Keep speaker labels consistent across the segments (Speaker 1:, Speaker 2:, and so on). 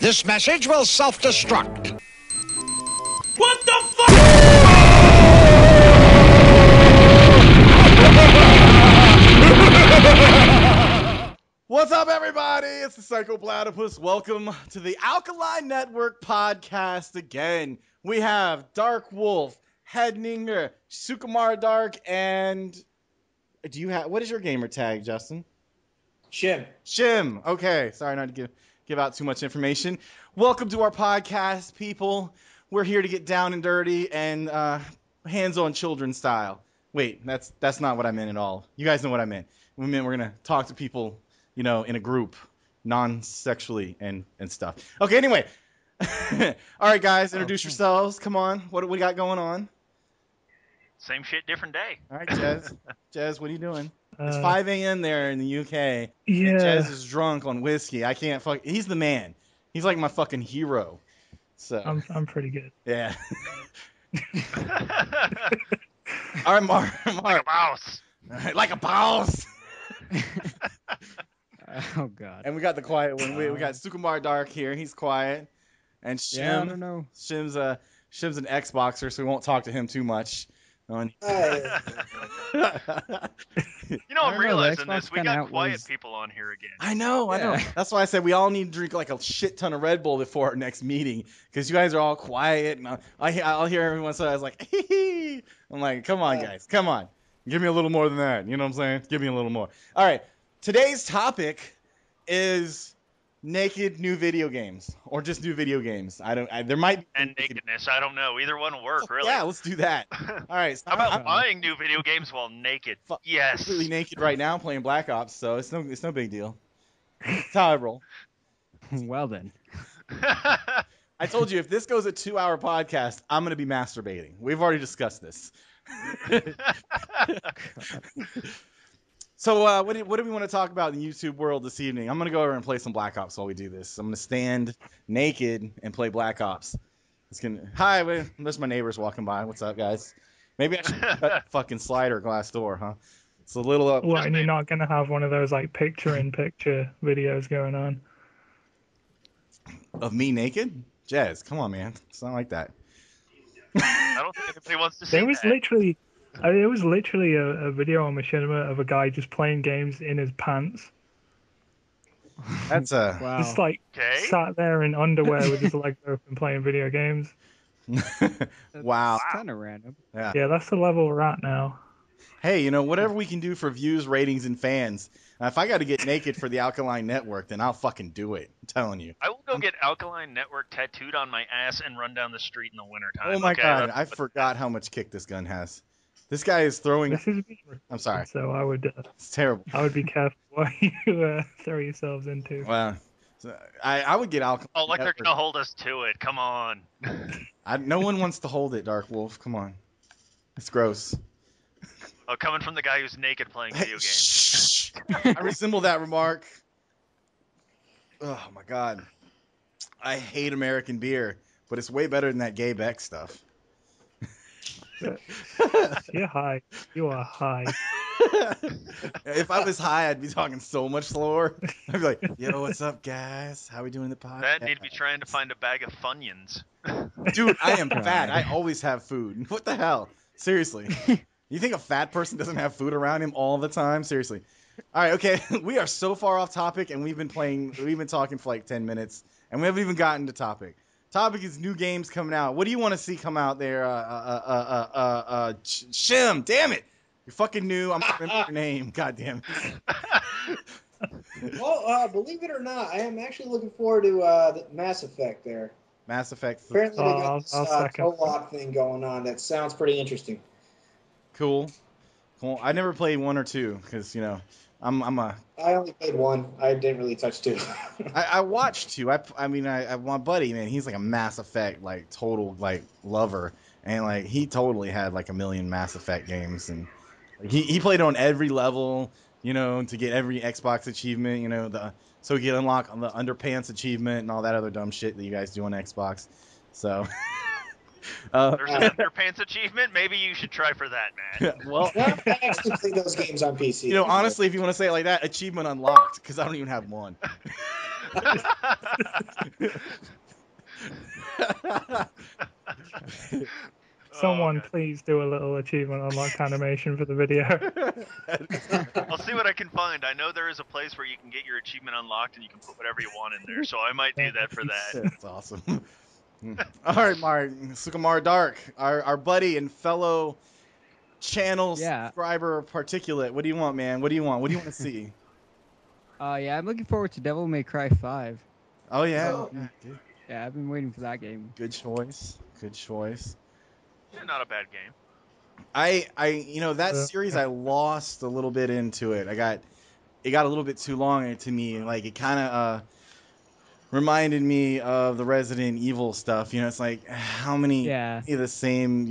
Speaker 1: This message will self-destruct.
Speaker 2: What the fuck?
Speaker 3: What's up, everybody? It's the Psycho Platypus. Welcome to the Alkaline Network podcast again. We have Dark Wolf, Headninger, Sukumar Dark, and what is your gamer tag, Justin? Shim. Okay, sorry not to give out too much information. Welcome to our podcast, people. We're here to get down and dirty and hands-on children style. Wait, that's not what I meant at all. You guys know what I meant. We meant we're gonna talk to people, you know, in a group, non-sexually and stuff. Okay, anyway. All right, guys, introduce yourselves. Come on. What do we got going on?
Speaker 4: Same shit, different day.
Speaker 3: All right, Jez. Jez, what are you doing? It's 5 a.m. there in the UK.
Speaker 5: Yeah.
Speaker 3: And Jez is drunk on whiskey. I can't he's the man. He's like my fucking hero. So
Speaker 5: I'm pretty good.
Speaker 3: Yeah. All right, Mark.
Speaker 4: Like a mouse.
Speaker 3: All right, like a boss.
Speaker 6: Oh God.
Speaker 3: And we got the quiet one. We got Sukumar Dark here. He's quiet. And Shim.
Speaker 6: Yeah, I don't know.
Speaker 3: Shim's an Xboxer, so we won't talk to him too much.
Speaker 4: You know, I'm realizing this. We got quiet people on here again.
Speaker 3: I know. That's why I said we all need to drink like a shit ton of Red Bull before our next meeting, because you guys are all quiet, and I'll hear everyone say, I was like, hee hee. I'm like, come on, guys, come on, give me a little more than that. You know what I'm saying? Give me a little more. All right. Today's topic is naked new video games, or just new video games. There might be
Speaker 4: and nakedness. I don't know. Either one will work, really.
Speaker 3: Yeah, let's do that. All right.
Speaker 4: How about buying new video games while naked? Yes.
Speaker 3: Completely naked right now, playing Black Ops, so it's no big deal. That's how I roll.
Speaker 6: Well then.
Speaker 3: I told you, if this goes a 2-hour podcast, I'm gonna be masturbating. We've already discussed this. So what do we want to talk about in the YouTube world this evening? I'm going to go over and play some Black Ops while we do this. I'm going to stand naked and play Black Ops. Hi, there's my neighbors walking by. What's up, guys? Maybe I should cut the fucking slider glass door, huh? It's a little up.
Speaker 5: What, and you're not going to have one of those like picture-in-picture videos going on?
Speaker 3: Of me naked? Jazz, come on, man. It's not like that.
Speaker 4: I don't think anybody wants to see
Speaker 5: It was literally a video on Machinima of a guy just playing games in his pants.
Speaker 3: That's
Speaker 6: wow.
Speaker 5: Just like sat there in underwear with his legs open playing video games.
Speaker 3: Wow.
Speaker 6: Kind of random.
Speaker 5: Yeah, that's the level we're at now.
Speaker 3: Hey, you know, whatever we can do for views, ratings, and fans. If I got to get naked for the Alkaline Network, then I'll fucking do it. I'm telling you.
Speaker 4: I will go get Alkaline Network tattooed on my ass and run down the street in the wintertime.
Speaker 3: Oh my God, I forgot how much kick this gun has. This guy is throwing. I'm sorry.
Speaker 5: So I would.
Speaker 3: It's terrible.
Speaker 5: I would be careful what you throw yourselves into.
Speaker 3: Well, I would get Alkaline.
Speaker 4: Oh, like Network. They're gonna hold us to it. Come on.
Speaker 3: No one wants to hold it, Dark Wolf. Come on. It's gross.
Speaker 4: Oh, coming from the guy who's naked playing video games.
Speaker 3: Shh. I resemble that remark. Oh my God. I hate American beer, but it's way better than that gay Beck stuff.
Speaker 5: You're high. You are high.
Speaker 3: If I was high, I'd be talking so much slower. I'd be like, yo, what's up, guys? How we doing the podcast?
Speaker 4: That need to be trying to find a bag of Funyuns.
Speaker 3: Dude, I am fat. I always have food. What the hell? Seriously. You think a fat person doesn't have food around him all the time? Seriously. All right, okay. We are so far off topic, and we've been talking for like 10 minutes, and we haven't even gotten to topic. Topic is new games coming out. What do you want to see come out there? Shim, damn it. You're fucking new. I'm not remembering your name. God damn it.
Speaker 7: Well, believe it or not, I am actually looking forward to the Mass Effect there.
Speaker 3: Mass Effect.
Speaker 7: Apparently they got this co-op thing going on that sounds pretty interesting.
Speaker 3: Cool. I never played 1 or 2 because, you know, I
Speaker 7: only played 1. I didn't really touch 2.
Speaker 3: I watched 2. I mean, my buddy, man, he's like a Mass Effect, like, total, like, lover. And, like, he totally had, like, a million Mass Effect games. And like, he played on every level, you know, to get every Xbox achievement, you know, so he could unlock the underpants achievement and all that other dumb shit that you guys do on Xbox. So...
Speaker 4: There's an underpants achievement. Maybe you should try for that, man.
Speaker 3: Well,
Speaker 7: I actually play those games on PC.
Speaker 3: You know, honestly, if you want to say it like that, achievement unlocked, because I don't even have one.
Speaker 5: Someone
Speaker 4: God.
Speaker 5: please do a little achievement unlocked animation for the video.
Speaker 4: I'll see what I can find. I know there is a place where you can get your achievement unlocked and you can put whatever you want in there, so I might do that for that.
Speaker 3: That's awesome. All right, Mark, Sukumar Dark, our buddy and fellow channel
Speaker 6: Yeah.
Speaker 3: subscriber of Particulate. What do you want, man? What do you want? What do you want to see?
Speaker 6: Yeah, I'm looking forward to Devil May Cry 5.
Speaker 3: Oh yeah,
Speaker 7: Oh.
Speaker 3: yeah, dude.
Speaker 6: Yeah, I've been waiting for that game.
Speaker 3: Good choice. Good choice.
Speaker 4: Yeah, not a bad game.
Speaker 3: That series I lost a little bit into it. It got a little bit too long to me. Like it kind of reminded me of the Resident Evil stuff. It's like how many
Speaker 6: Yeah.
Speaker 3: of the same,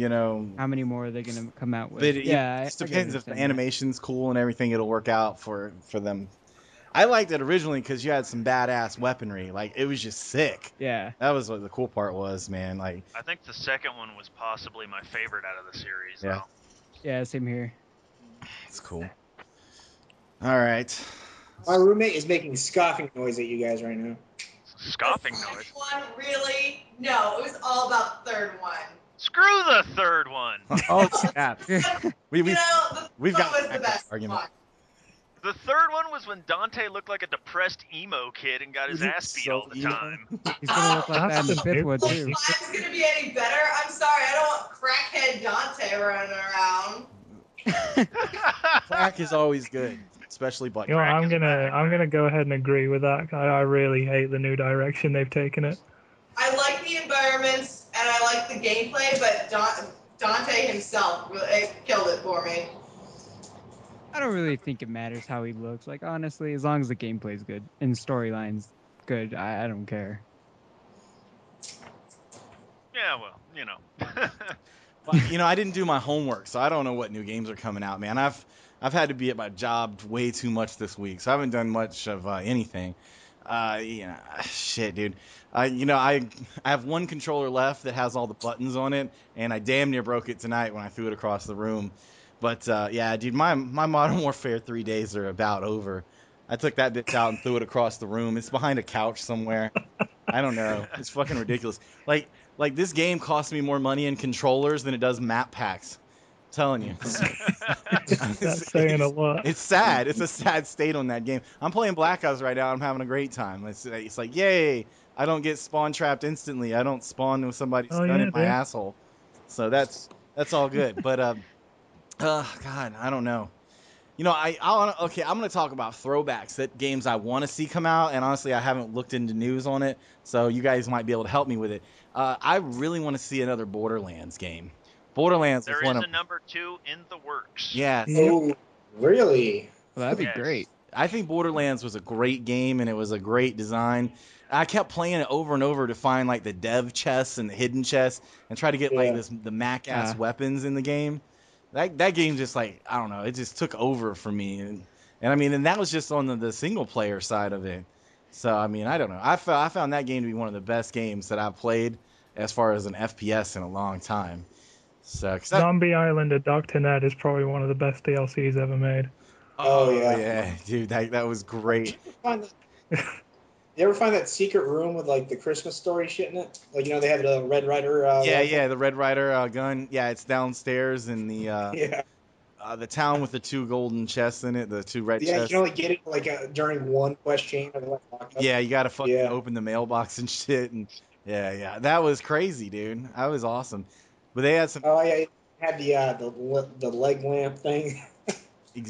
Speaker 6: How many more are they gonna come out with?
Speaker 3: But it
Speaker 6: Yeah,
Speaker 3: just
Speaker 6: I can
Speaker 3: depends if the
Speaker 6: understand that.
Speaker 3: animation's cool and everything. It'll work out for them. I liked it originally because you had some badass weaponry. Like it was just sick.
Speaker 6: Yeah.
Speaker 3: That was what the cool part was, man. Like
Speaker 4: I think the second one was possibly my favorite out of the series.
Speaker 3: Yeah.
Speaker 4: Though.
Speaker 6: Yeah, same here.
Speaker 3: it's cool. All right.
Speaker 7: My roommate is making scoffing noise at you guys right now.
Speaker 4: Scoffing
Speaker 8: The
Speaker 4: noise.
Speaker 8: second one, really? No, it was all about the third one.
Speaker 4: Screw the third one.
Speaker 3: Oh snap!
Speaker 8: We've
Speaker 3: We've got
Speaker 8: was
Speaker 3: to
Speaker 8: the best
Speaker 3: argument.
Speaker 8: one.
Speaker 4: The third one was when Dante looked like a depressed emo kid and got his
Speaker 3: He
Speaker 4: ass beat
Speaker 3: so
Speaker 4: all the
Speaker 3: emo.
Speaker 4: time.
Speaker 6: He's gonna look like that in the
Speaker 5: That's the
Speaker 6: fifth one
Speaker 5: new
Speaker 6: too.
Speaker 5: one.
Speaker 8: Five's gonna be any better? I'm sorry, I don't want crackhead Dante running around.
Speaker 3: Crack is always good, especially butt.
Speaker 5: You know,
Speaker 4: Crack
Speaker 5: I'm
Speaker 4: is
Speaker 5: gonna
Speaker 4: back,
Speaker 5: I'm
Speaker 4: man.
Speaker 5: gonna go ahead and agree with that. I really hate the new direction they've taken it.
Speaker 8: I like the environments and I like the gameplay, but Dante himself really killed it for me.
Speaker 6: I don't really think it matters how he looks. Like honestly, as long as the gameplay's good and storyline's good, I don't care.
Speaker 4: Yeah, well, you know.
Speaker 3: Well, I didn't do my homework, so I don't know what new games are coming out, man. I've had to be at my job way too much this week, so I haven't done much of anything. Shit, dude. I have one controller left that has all the buttons on it, and I damn near broke it tonight when I threw it across the room. But yeah, dude, my Modern Warfare 3 days are about over. I took that bitch out and threw it across the room. It's behind a couch somewhere. I don't know. It's fucking ridiculous. Like this game costs me more money in controllers than it does map packs. I'm telling you.
Speaker 5: That's saying a lot.
Speaker 3: It's sad. It's a sad state on that game. I'm playing Black Ops right now. I'm having a great time. It's like, yay! I don't get spawn trapped instantly. I don't spawn with somebody's
Speaker 5: Oh,
Speaker 3: gun
Speaker 5: yeah,
Speaker 3: in my
Speaker 5: dude.
Speaker 3: asshole. So that's all good. But God, I don't know. I'm gonna talk about throwbacks, that games I want to see come out, and honestly, I haven't looked into news on it, so you guys might be able to help me with it. I really want to see another Borderlands game. Borderlands
Speaker 4: There
Speaker 3: was one
Speaker 4: is
Speaker 3: of
Speaker 4: a number 2 in the works.
Speaker 3: yes.
Speaker 5: Yep.
Speaker 7: Oh, really?
Speaker 6: Well, that'd be
Speaker 4: Yes.
Speaker 6: great.
Speaker 3: I think Borderlands was a great game and it was a great design. I kept playing it over and over to find like the dev chests and the hidden chests and try to get like
Speaker 7: Yeah.
Speaker 3: the Mac ass
Speaker 6: Ah.
Speaker 3: weapons in the game. That game just like I don't know, it just took over for me and I mean and that was just on the single player side of it. So I mean I don't know. I found that game to be one of the best games that I've played as far as an FPS in a long time. So 'cause
Speaker 5: Zombie Island of Dr. Ned is probably one of the best DLCs ever made.
Speaker 7: Oh, yeah.
Speaker 3: dude, that was great.
Speaker 7: You ever find that secret room with like the Christmas story shit in it? Like they have the Red Ryder.
Speaker 3: Yeah, the Red Ryder gun. Yeah, it's downstairs in the
Speaker 7: Yeah.
Speaker 3: the town with the two golden chests in it, the two red
Speaker 7: Yeah, you
Speaker 3: chests.
Speaker 7: can only get it like during one quest chain or like locked up.
Speaker 3: Yeah, you gotta fucking
Speaker 7: Yeah.
Speaker 3: open the mailbox and shit. And yeah, that was crazy, dude. That was awesome. But they had some
Speaker 7: Oh yeah, it had the leg lamp thing.
Speaker 3: dude.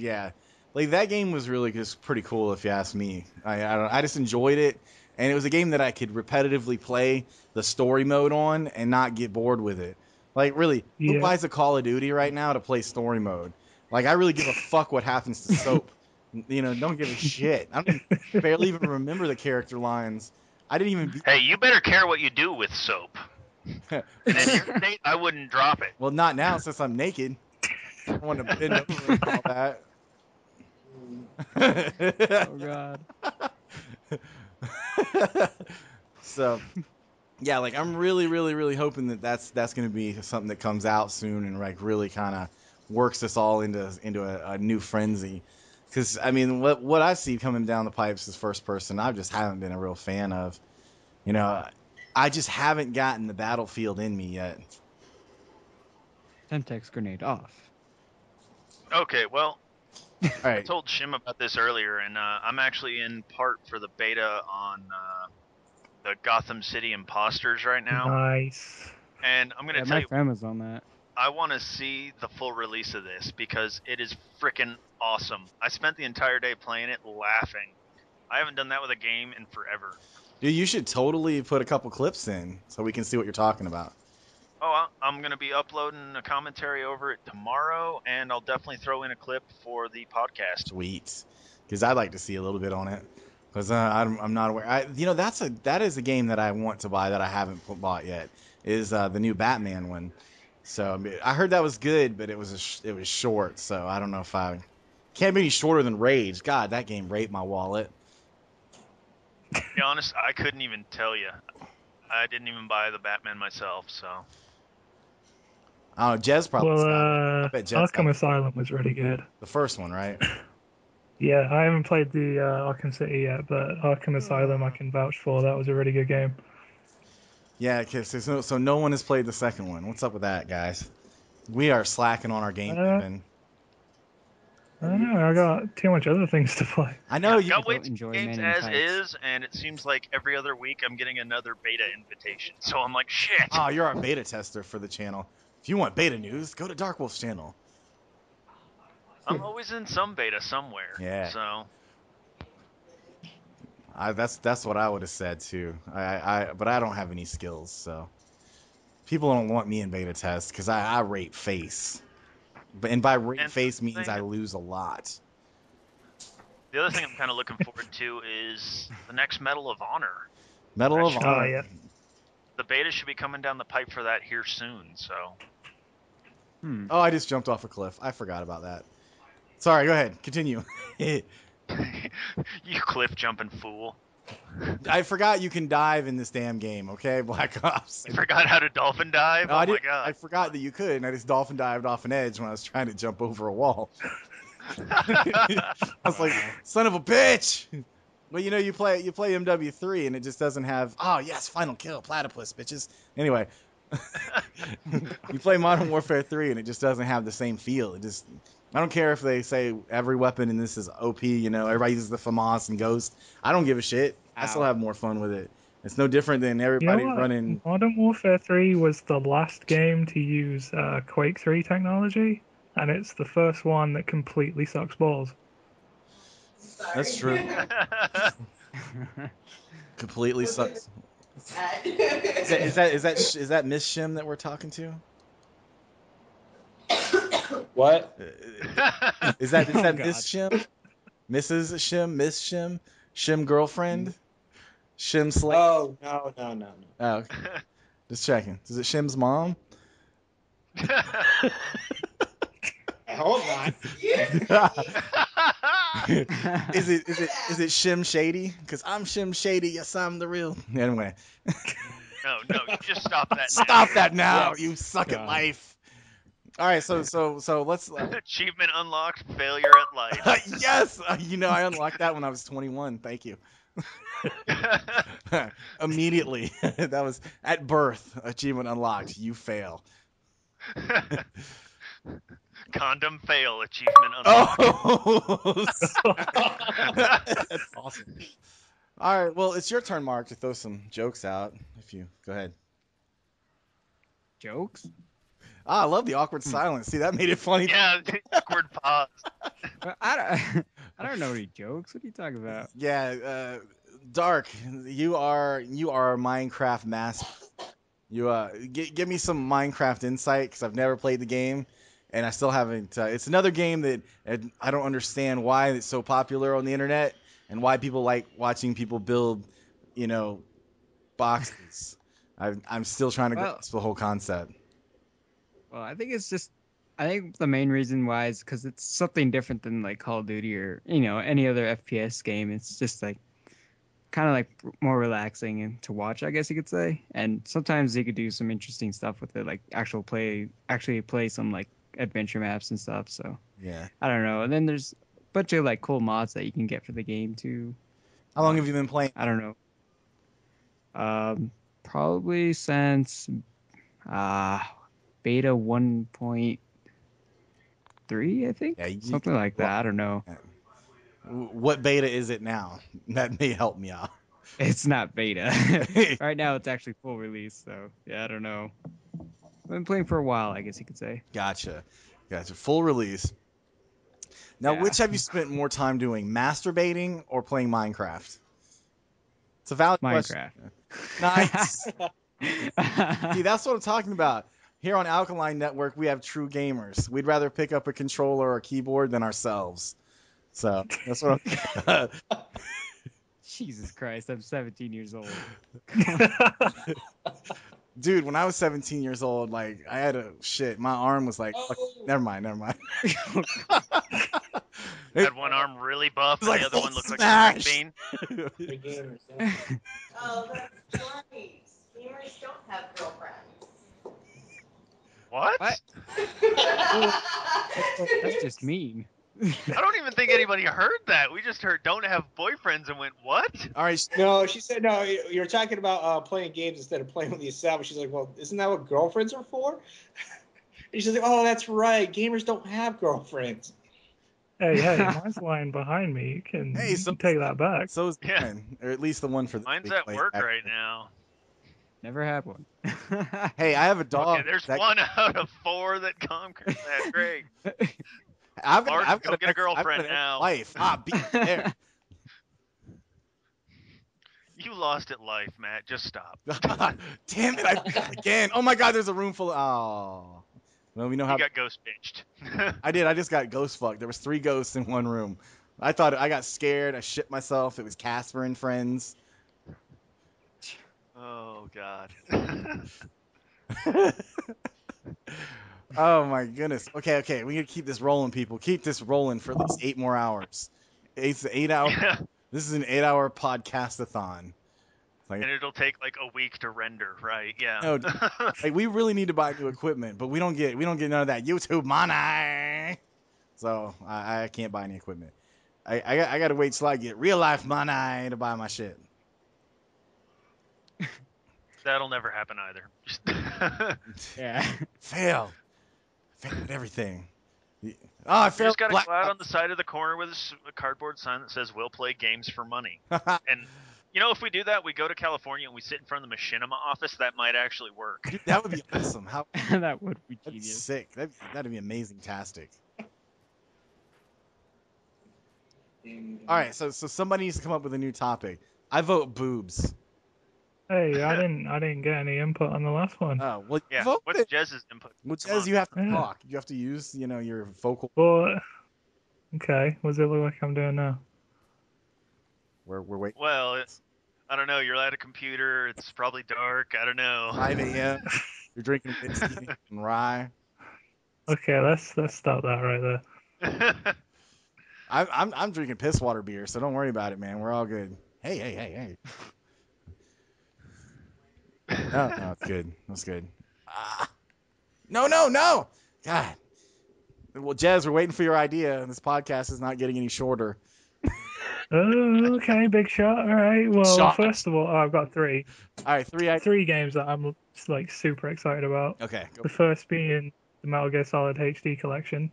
Speaker 3: Yeah, like that game was really just pretty cool if you ask me. I just enjoyed it, and it was a game that I could repetitively play the story mode on and not get bored with it. Like really, who
Speaker 5: Yeah.
Speaker 3: buys a Call of Duty right now to play story mode? Like I really give a fuck what happens to Soap. Don't give a shit. I don't barely even remember the character lines. I didn't even beat.
Speaker 4: Hey, you better care what you do with soap. And in your state, I wouldn't drop it.
Speaker 3: Well, not now since I'm naked. I want to bend over and all that.
Speaker 6: Oh god.
Speaker 3: So, yeah, like I'm really, really, really hoping that that's going to be something that comes out soon and like really kind of works us all into a new frenzy. Because I mean, what I see coming down the pipes is first person. I just haven't been a real fan of. You know, I just haven't gotten the Battlefield in me yet.
Speaker 6: Semtex grenade off.
Speaker 4: Okay, well,
Speaker 3: All
Speaker 4: I
Speaker 3: right.
Speaker 4: told Shim about this earlier, and I'm actually in part for the beta on the Gotham City Imposters right now.
Speaker 5: Nice.
Speaker 4: And I'm gonna
Speaker 6: Yeah,
Speaker 4: tell
Speaker 6: my
Speaker 4: you,
Speaker 6: friend was on that.
Speaker 4: I want to see the full release of this because it is freaking awesome. I spent the entire day playing it, laughing. I haven't done that with a game in forever.
Speaker 3: Dude, you should totally put a couple clips in so we can see what you're talking about.
Speaker 4: Oh, I'm gonna be uploading a commentary over it tomorrow, and I'll definitely throw in a clip for the podcast.
Speaker 3: Sweet. Because I'd like to see a little bit on it. Because I'm not aware. That is a game that I want to buy that I haven't bought yet. Is the new Batman one. So I mean, I heard that was good, but it was short. So I don't know if I can't be any shorter than Rage. God, that game raped my wallet.
Speaker 4: To be honest, I couldn't even tell you. I didn't even buy the Batman myself, so.
Speaker 3: I don't know. Jez probably got it. I
Speaker 5: Well,
Speaker 3: bet Jez got
Speaker 5: Arkham
Speaker 3: it.
Speaker 5: Asylum was really good.
Speaker 3: The first one, right?
Speaker 5: Yeah, I haven't played the Arkham City yet, but Arkham Asylum I can vouch for. That was a really good game.
Speaker 3: Yeah, so no one has played the second one. What's up with that, guys? We are slacking on our game. Then.
Speaker 5: I don't know. I got too much other things to play.
Speaker 3: I know you.
Speaker 4: Got way
Speaker 6: don't
Speaker 4: too
Speaker 6: enjoy
Speaker 4: games
Speaker 6: Men in
Speaker 4: as
Speaker 6: Tights.
Speaker 4: is, and it seems like every other week I'm getting another beta invitation. So I'm like, shit.
Speaker 3: Oh, you're our beta tester for the channel. If you want beta news, go to Dark Wolf's channel.
Speaker 4: I'm always in some beta somewhere.
Speaker 3: Yeah.
Speaker 4: So.
Speaker 3: That's what I would have said too. But I don't have any skills, so people don't want me in beta test because I rate face. And by rate
Speaker 4: And
Speaker 3: face
Speaker 4: the
Speaker 3: means
Speaker 4: thing-
Speaker 3: I lose a lot.
Speaker 4: The other thing I'm kind of looking forward to is the next Medal of Honor.
Speaker 3: Medal of
Speaker 4: That should-
Speaker 3: Honor.
Speaker 5: yeah.
Speaker 4: The beta should be coming down the pipe for that here soon. So.
Speaker 3: Oh, I just jumped off a cliff. I forgot about that. Sorry, go ahead. Continue.
Speaker 4: You cliff jumping fool.
Speaker 3: I forgot you can dive in this damn game, okay? Black Ops.
Speaker 4: You forgot how to dolphin dive?
Speaker 3: No,
Speaker 4: Oh
Speaker 3: I
Speaker 4: my
Speaker 3: didn't-
Speaker 4: god.
Speaker 3: I forgot that you could, and I just dolphin dived off an edge when I was trying to jump over a wall. I was like, son of a bitch! Well, you play MW3 and it just doesn't have. Oh yes, final kill, platypus, bitches. Anyway, you play Modern Warfare 3 and it just doesn't have the same feel. It just. I don't care if they say every weapon in this is OP. Everybody uses the FAMAS and Ghost. I don't give a shit. I still have more fun with it. It's no different than
Speaker 5: You
Speaker 3: everybody
Speaker 5: know what?
Speaker 3: running.
Speaker 5: Modern Warfare 3 was the last game to use Quake 3 technology, and it's the first one that completely sucks balls.
Speaker 8: Sorry.
Speaker 3: That's true. Completely sucks.
Speaker 8: Sad.
Speaker 3: Is that Miss Shim that we're talking to?
Speaker 7: What?
Speaker 3: Is that
Speaker 6: Oh,
Speaker 3: Miss Shim? Mrs. Shim? Miss Shim? Shim girlfriend? Shim slave?
Speaker 7: Oh, no.
Speaker 3: Oh, okay. Just checking. Is it Shim's mom?
Speaker 7: Hold on.
Speaker 3: Is it Shim Shady? Because I'm Shim Shady. Yes, I'm the real. Anyway,
Speaker 4: No, you just stop that now.
Speaker 3: stop that now.
Speaker 7: Yes.
Speaker 3: You suck at
Speaker 6: God.
Speaker 3: life. All right, so let's.
Speaker 4: Achievement unlocked, failure at life.
Speaker 3: Yes, I unlocked that when I was 21. Thank you. Immediately, that was at birth. Achievement unlocked. You fail.
Speaker 4: Condom fail, achievement unlocked.
Speaker 3: Oh, that's awesome. All right, well, it's your turn, Mark, to throw some jokes out. If you go ahead.
Speaker 6: Jokes?
Speaker 3: I love the awkward silence. See, that made it funny.
Speaker 4: Yeah, awkward pause.
Speaker 6: Well, I don't know any jokes. What are you talking about?
Speaker 3: Yeah, Dark, you are Minecraft master. You give me some Minecraft insight because I've never played the game, and I still haven't. It's another game that I don't understand why it's so popular on the internet and why people like watching people build, boxes. I'm still trying to grasp the whole concept.
Speaker 6: Well, I think the main reason why is because it's something different than like Call of Duty or any other FPS game. It's just like kind of like more relaxing and to watch, I guess you could say. And sometimes you could do some interesting stuff with it, like actually play some like adventure maps and stuff. So
Speaker 3: Yeah.
Speaker 6: I don't know. And then there's bunch of like cool mods that you can get for the game too.
Speaker 3: How long have you been playing?
Speaker 6: I don't know. Probably since beta 1.3, I think.
Speaker 3: Yeah,
Speaker 6: Something like that. I don't know.
Speaker 3: What beta is it now? That may help me out.
Speaker 6: It's not beta. Right now it's actually full release, so yeah, I don't know. I've been playing for a while, I guess you could say.
Speaker 3: Gotcha. Full release. Now,
Speaker 6: Yeah.
Speaker 3: which have you spent more time doing, masturbating or playing Minecraft? It's a valid
Speaker 6: Minecraft.
Speaker 3: question. Nice. See, that's what I'm talking about. Here on Alkaline Network, we have true gamers. We'd rather pick up a controller or a keyboard than ourselves. So that's what I'm.
Speaker 6: Jesus Christ, I'm 17 years old.
Speaker 3: Dude, when I was 17 years old, like I had my arm was like, never mind.
Speaker 4: Had one arm really buff, and
Speaker 3: like,
Speaker 4: the other one looked
Speaker 3: smash!
Speaker 4: like a green bean.
Speaker 8: Oh, that's right. Gamers don't have girlfriends.
Speaker 4: What?
Speaker 6: That's just mean.
Speaker 4: I don't even think anybody heard that. We just heard don't have boyfriends and went, what?
Speaker 3: All right.
Speaker 7: No, she said no. You're talking about playing games instead of playing with the established. She's like, well, isn't that what girlfriends are for? And she's like, oh, that's right. Gamers don't have girlfriends.
Speaker 5: Hey, mine's lying behind me. You can take that back.
Speaker 3: So is mine, or at least the one for this
Speaker 4: Mine's
Speaker 3: week,
Speaker 4: at
Speaker 3: like,
Speaker 4: work
Speaker 3: actually.
Speaker 4: right now.
Speaker 6: Never had one.
Speaker 3: Hey, I have a dog.
Speaker 4: Okay, there's 1 out of 4 that conquers that. Great.
Speaker 3: I've
Speaker 4: Mark,
Speaker 3: got
Speaker 4: go get a girlfriend
Speaker 3: I've got
Speaker 4: now.
Speaker 3: Life. Be there.
Speaker 4: You lost at life, Matt. Just stop.
Speaker 3: Damn it! I forgot again. Oh my God, there's a room full of. Oh. Well, we know how.
Speaker 4: You got ghost bitched.
Speaker 3: I did. I just got ghost fucked. There was 3 ghosts in one room. I thought I got scared. I shit myself. It was Casper and friends.
Speaker 4: Oh God.
Speaker 3: Oh my goodness. Okay. We gotta keep this rolling, people. Keep this rolling for at least 8 more hours. It's 8 hours.
Speaker 4: Yeah.
Speaker 3: This is an 8-hour podcast-a-thon.
Speaker 4: And it'll take like a week to render, right? Yeah.
Speaker 3: No, like we really need to buy new equipment, but we don't get none of that YouTube money. So I can't buy any equipment. I gotta wait till I get real life money to buy my shit.
Speaker 4: That'll never happen either.
Speaker 6: Yeah.
Speaker 3: Failed at everything. Oh, I
Speaker 4: You
Speaker 3: failed.
Speaker 4: just gotta go out on the side of the corner with a cardboard sign that says "We'll play games for money." And you know, if we do that, we go to California and we sit in front of the machinima office. That might actually work.
Speaker 3: Dude, that would be awesome.
Speaker 6: That would be
Speaker 3: That'd be
Speaker 6: genius.
Speaker 3: sick. That'd be amazing-tastic. All right, so somebody needs to come up with a new topic. I vote boobs.
Speaker 5: Hey, I didn't get any input on the last one.
Speaker 3: Oh well,
Speaker 4: Yeah.
Speaker 3: vote
Speaker 4: What's
Speaker 3: it.
Speaker 4: Jez's input?
Speaker 3: Well,
Speaker 4: Come on.
Speaker 3: Jez, you have to
Speaker 5: Yeah.
Speaker 3: talk. You have to use, your vocal.
Speaker 5: Well, okay. What does it look like I'm doing now?
Speaker 3: We're waiting.
Speaker 4: Well, I don't know. You're at a computer. It's probably dark. I don't know.
Speaker 3: 5 a.m. You're drinking whiskey and rye.
Speaker 5: Okay, let's stop that right there.
Speaker 3: I'm drinking piss water beer, so don't worry about it, man. We're all good. Hey. No, it's good. That's good. No. God. Well, Jez, we're waiting for your idea. This podcast is not getting any shorter.
Speaker 5: Oh, okay, big shot. All right. Well,
Speaker 3: Shot.
Speaker 5: first of all, I've got 3.
Speaker 3: All right, 3 ideas.
Speaker 5: 3 games that I'm like super excited about.
Speaker 3: Okay. Go.
Speaker 5: The first being the Metal Gear Solid HD collection.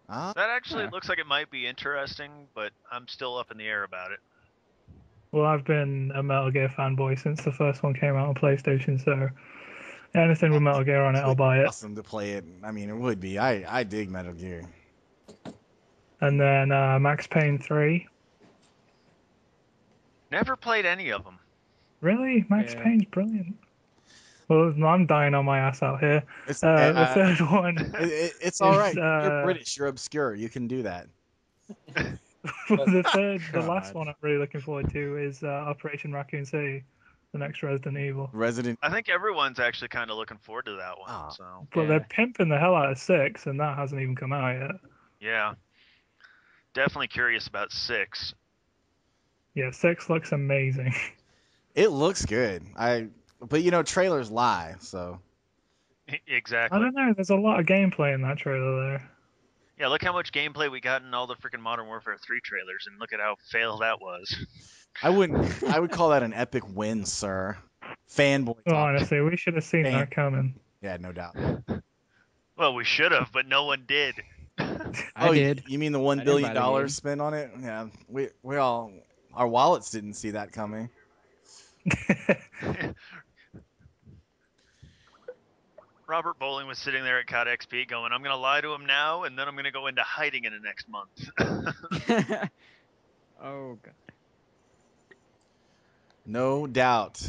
Speaker 4: That actually looks like it might be interesting, but I'm still up in the air about it.
Speaker 5: Well, I've been a Metal Gear fanboy since the first one came out on PlayStation, so anything with Metal Gear on it, I'll buy it.
Speaker 3: Awesome to play it. I mean, it would be. I dig Metal Gear.
Speaker 5: And then Max Payne 3.
Speaker 4: Never played any of them.
Speaker 5: Really? Max
Speaker 6: Yeah.
Speaker 5: Payne's brilliant. Well, I'm dying on my ass out here.
Speaker 3: It's
Speaker 5: The third one.
Speaker 3: it's all right. You're
Speaker 5: uh,
Speaker 3: British. You're obscure. You can do that.
Speaker 5: The last
Speaker 6: God.
Speaker 5: one I'm really looking forward to is Operation Raccoon City, the next Resident Evil.
Speaker 3: Resident.
Speaker 4: I think everyone's actually kind of looking forward to that one.
Speaker 3: Ah.
Speaker 4: So
Speaker 5: But
Speaker 6: Yeah.
Speaker 5: they're pimping the hell out of 6, and that hasn't even come out yet.
Speaker 4: yeah, definitely curious about 6.
Speaker 5: Yeah, 6 looks amazing.
Speaker 3: It looks good. But trailers lie. So
Speaker 5: I
Speaker 4: Exactly.
Speaker 5: don't know. There's a lot of gameplay in that trailer there.
Speaker 4: Yeah, look how much gameplay we got in all the freaking Modern Warfare 3 trailers, and look at how fail that was.
Speaker 3: I would call that an epic win, sir. Fanboy
Speaker 5: Well,
Speaker 3: talk.
Speaker 5: honestly, we should have seen
Speaker 3: Fan.
Speaker 5: that coming.
Speaker 3: Yeah, no doubt.
Speaker 4: Well, we should have, but no one did.
Speaker 6: I did.
Speaker 3: You mean the
Speaker 6: I
Speaker 3: $1
Speaker 6: didn't
Speaker 3: billion
Speaker 6: buy the game.
Speaker 3: spent on it? Yeah, we all, our wallets didn't see that coming.
Speaker 4: Robert Bowling was sitting there at COD XP going, I'm going to lie to him now, and then I'm going to go into hiding in the next month.
Speaker 6: Oh god.
Speaker 3: No doubt.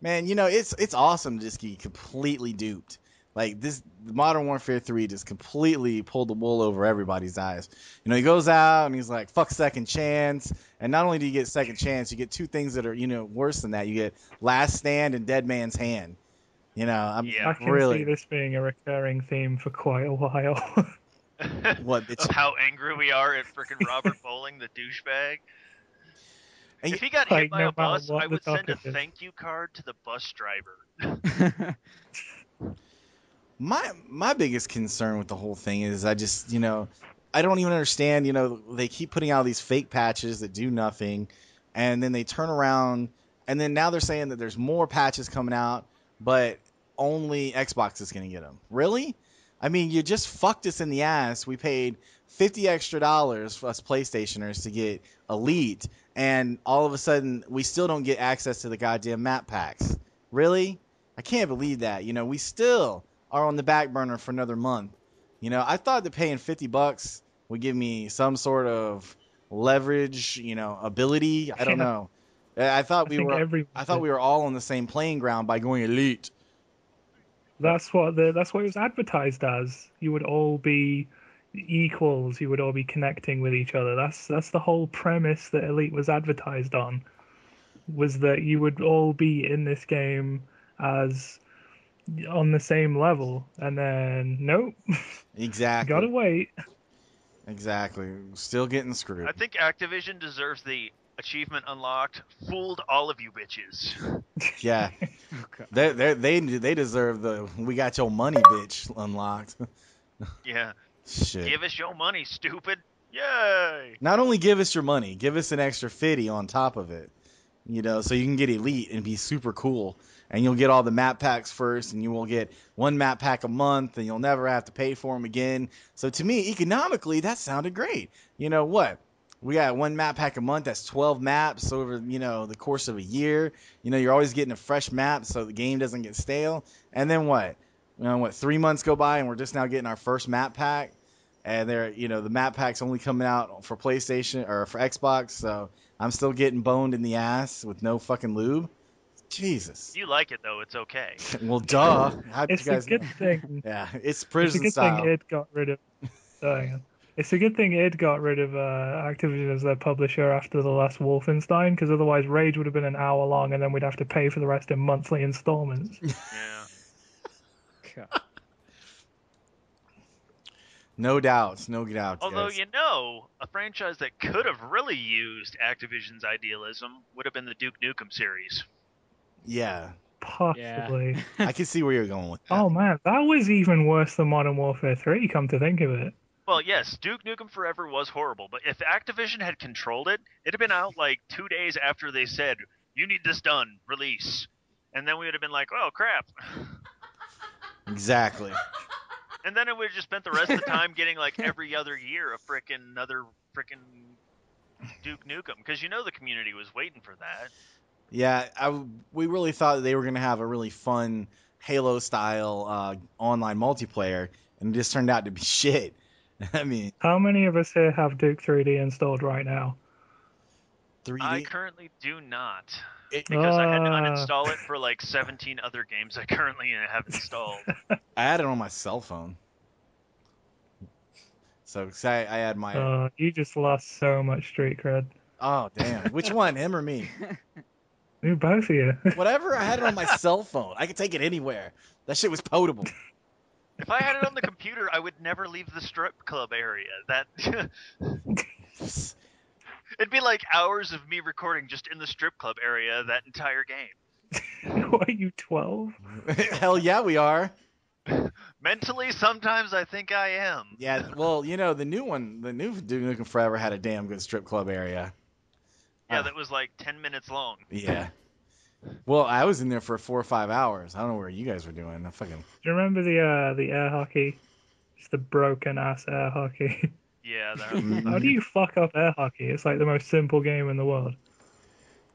Speaker 3: Man, it's awesome to just get completely duped. Like this Modern Warfare 3 just completely pulled the wool over everybody's eyes. He goes out and he's like, fuck second chance. And not only do you get second chance, you get two things that are, worse than that. You get last stand and dead man's hand. I'm
Speaker 4: Yeah.
Speaker 5: I can
Speaker 3: really
Speaker 5: see this being a recurring theme for quite a while.
Speaker 3: what bitch.
Speaker 4: Of how angry we are at freaking Robert Bowling, the douchebag.
Speaker 3: And
Speaker 4: If he got
Speaker 5: like,
Speaker 4: hit by
Speaker 5: no
Speaker 4: a bus,
Speaker 5: matter what
Speaker 4: I
Speaker 5: the
Speaker 4: would send a
Speaker 5: topic is.
Speaker 4: thank you card to the bus driver.
Speaker 3: My biggest concern with the whole thing is I just, I don't even understand, they keep putting out these fake patches that do nothing, and then they turn around, and then now they're saying that there's more patches coming out, but only Xbox is going to get them. Really? I mean, you just fucked us in the ass. We paid $50 extra for us PlayStationers to get Elite, and all of a sudden we still don't get access to the goddamn map packs. Really? I can't believe that. We still are on the back burner for another month. I thought that paying $50 would give me some sort of leverage, ability. I don't know. I thought we were all on the same playing ground by going Elite.
Speaker 5: That's what it was advertised as. You would all be equals. You would all be connecting with each other. That's the whole premise that Elite was advertised on. Was that you would all be in this game as on the same level, and then nope.
Speaker 3: Exactly.
Speaker 5: Gotta wait.
Speaker 3: Exactly. Still getting screwed.
Speaker 4: I think Activision deserves the achievement unlocked. Fooled all of you bitches.
Speaker 3: Yeah.
Speaker 6: Oh god.
Speaker 3: They deserve the we got your money bitch unlocked.
Speaker 4: Yeah.
Speaker 3: Shit.
Speaker 4: Give us your money, stupid. Yay!
Speaker 3: Not only give us your money, give us an extra 50 on top of it. So you can get Elite and be super cool. And you'll get all the map packs first, and you will get one map pack a month, and you'll never have to pay for them again. So to me, economically, that sounded great. You know what? We got one map pack a month. That's 12 maps over, the course of a year. You're always getting a fresh map, so the game doesn't get stale. And then what? 3 months go by, and we're just now getting our first map pack. And the map pack's only coming out for PlayStation or for Xbox, so I'm still getting boned in the ass with no fucking lube. Jesus.
Speaker 4: You like it though, it's okay.
Speaker 3: Well, duh. How did
Speaker 5: It's
Speaker 3: you guys
Speaker 5: a good
Speaker 3: know?
Speaker 5: thing.
Speaker 3: Yeah, it's
Speaker 5: It's a
Speaker 3: prison
Speaker 5: good
Speaker 3: style.
Speaker 5: thing id got rid of. It's a good thing id got rid of Activision as their publisher after the last Wolfenstein, because otherwise Rage would have been an hour long, and then we'd have to pay for the rest in monthly installments.
Speaker 4: Yeah.
Speaker 6: God.
Speaker 3: No doubt. No doubt.
Speaker 4: Although,
Speaker 3: guys.
Speaker 4: a franchise that could have really used Activision's idealism would have been the Duke Nukem series.
Speaker 3: Yeah.
Speaker 5: Possibly.
Speaker 3: I can see where you're going with that.
Speaker 5: Oh man, that was even worse than Modern Warfare 3, come to think of it.
Speaker 4: Well, yes, Duke Nukem Forever was horrible, but if Activision had controlled it, it'd have been out like 2 days after they said, you need this done, release. And then we would have been like, oh, crap.
Speaker 3: Exactly.
Speaker 4: And then it would have just spent the rest of the time getting like every other year another frickin' Duke Nukem, because the community was waiting for that.
Speaker 3: Yeah, we really thought that they were going to have a really fun Halo-style online multiplayer, and it just turned out to be shit. I mean,
Speaker 5: How many of us here have Duke 3D installed right now?
Speaker 3: 3D.
Speaker 4: I currently do not, because I had to uninstall it for like 17 other games I currently have installed.
Speaker 3: I had it on my cell phone. So I had my...
Speaker 5: You just lost so much street cred.
Speaker 3: Oh, damn. Which one, him or me?
Speaker 5: Both of you.
Speaker 3: Whatever, I had it on my cell phone. I could take it anywhere. That shit was potable.
Speaker 4: If I had it on the computer, I would never leave the strip club area. It'd be like hours of me recording just in the strip club area that entire game.
Speaker 5: What are you, 12?
Speaker 3: Hell yeah, we are.
Speaker 4: Mentally, sometimes I think I am.
Speaker 3: Yeah, well, you know, the new Duke Nukem Forever had a damn good strip club area.
Speaker 4: Yeah, that was like 10 minutes long.
Speaker 3: Yeah. Well, I was in there for 4 or 5 hours. I don't know where you guys were doing.
Speaker 5: Do you remember the air hockey? Just the broken ass air hockey.
Speaker 4: Yeah,
Speaker 5: How do you fuck up air hockey? It's like the most simple game in the world.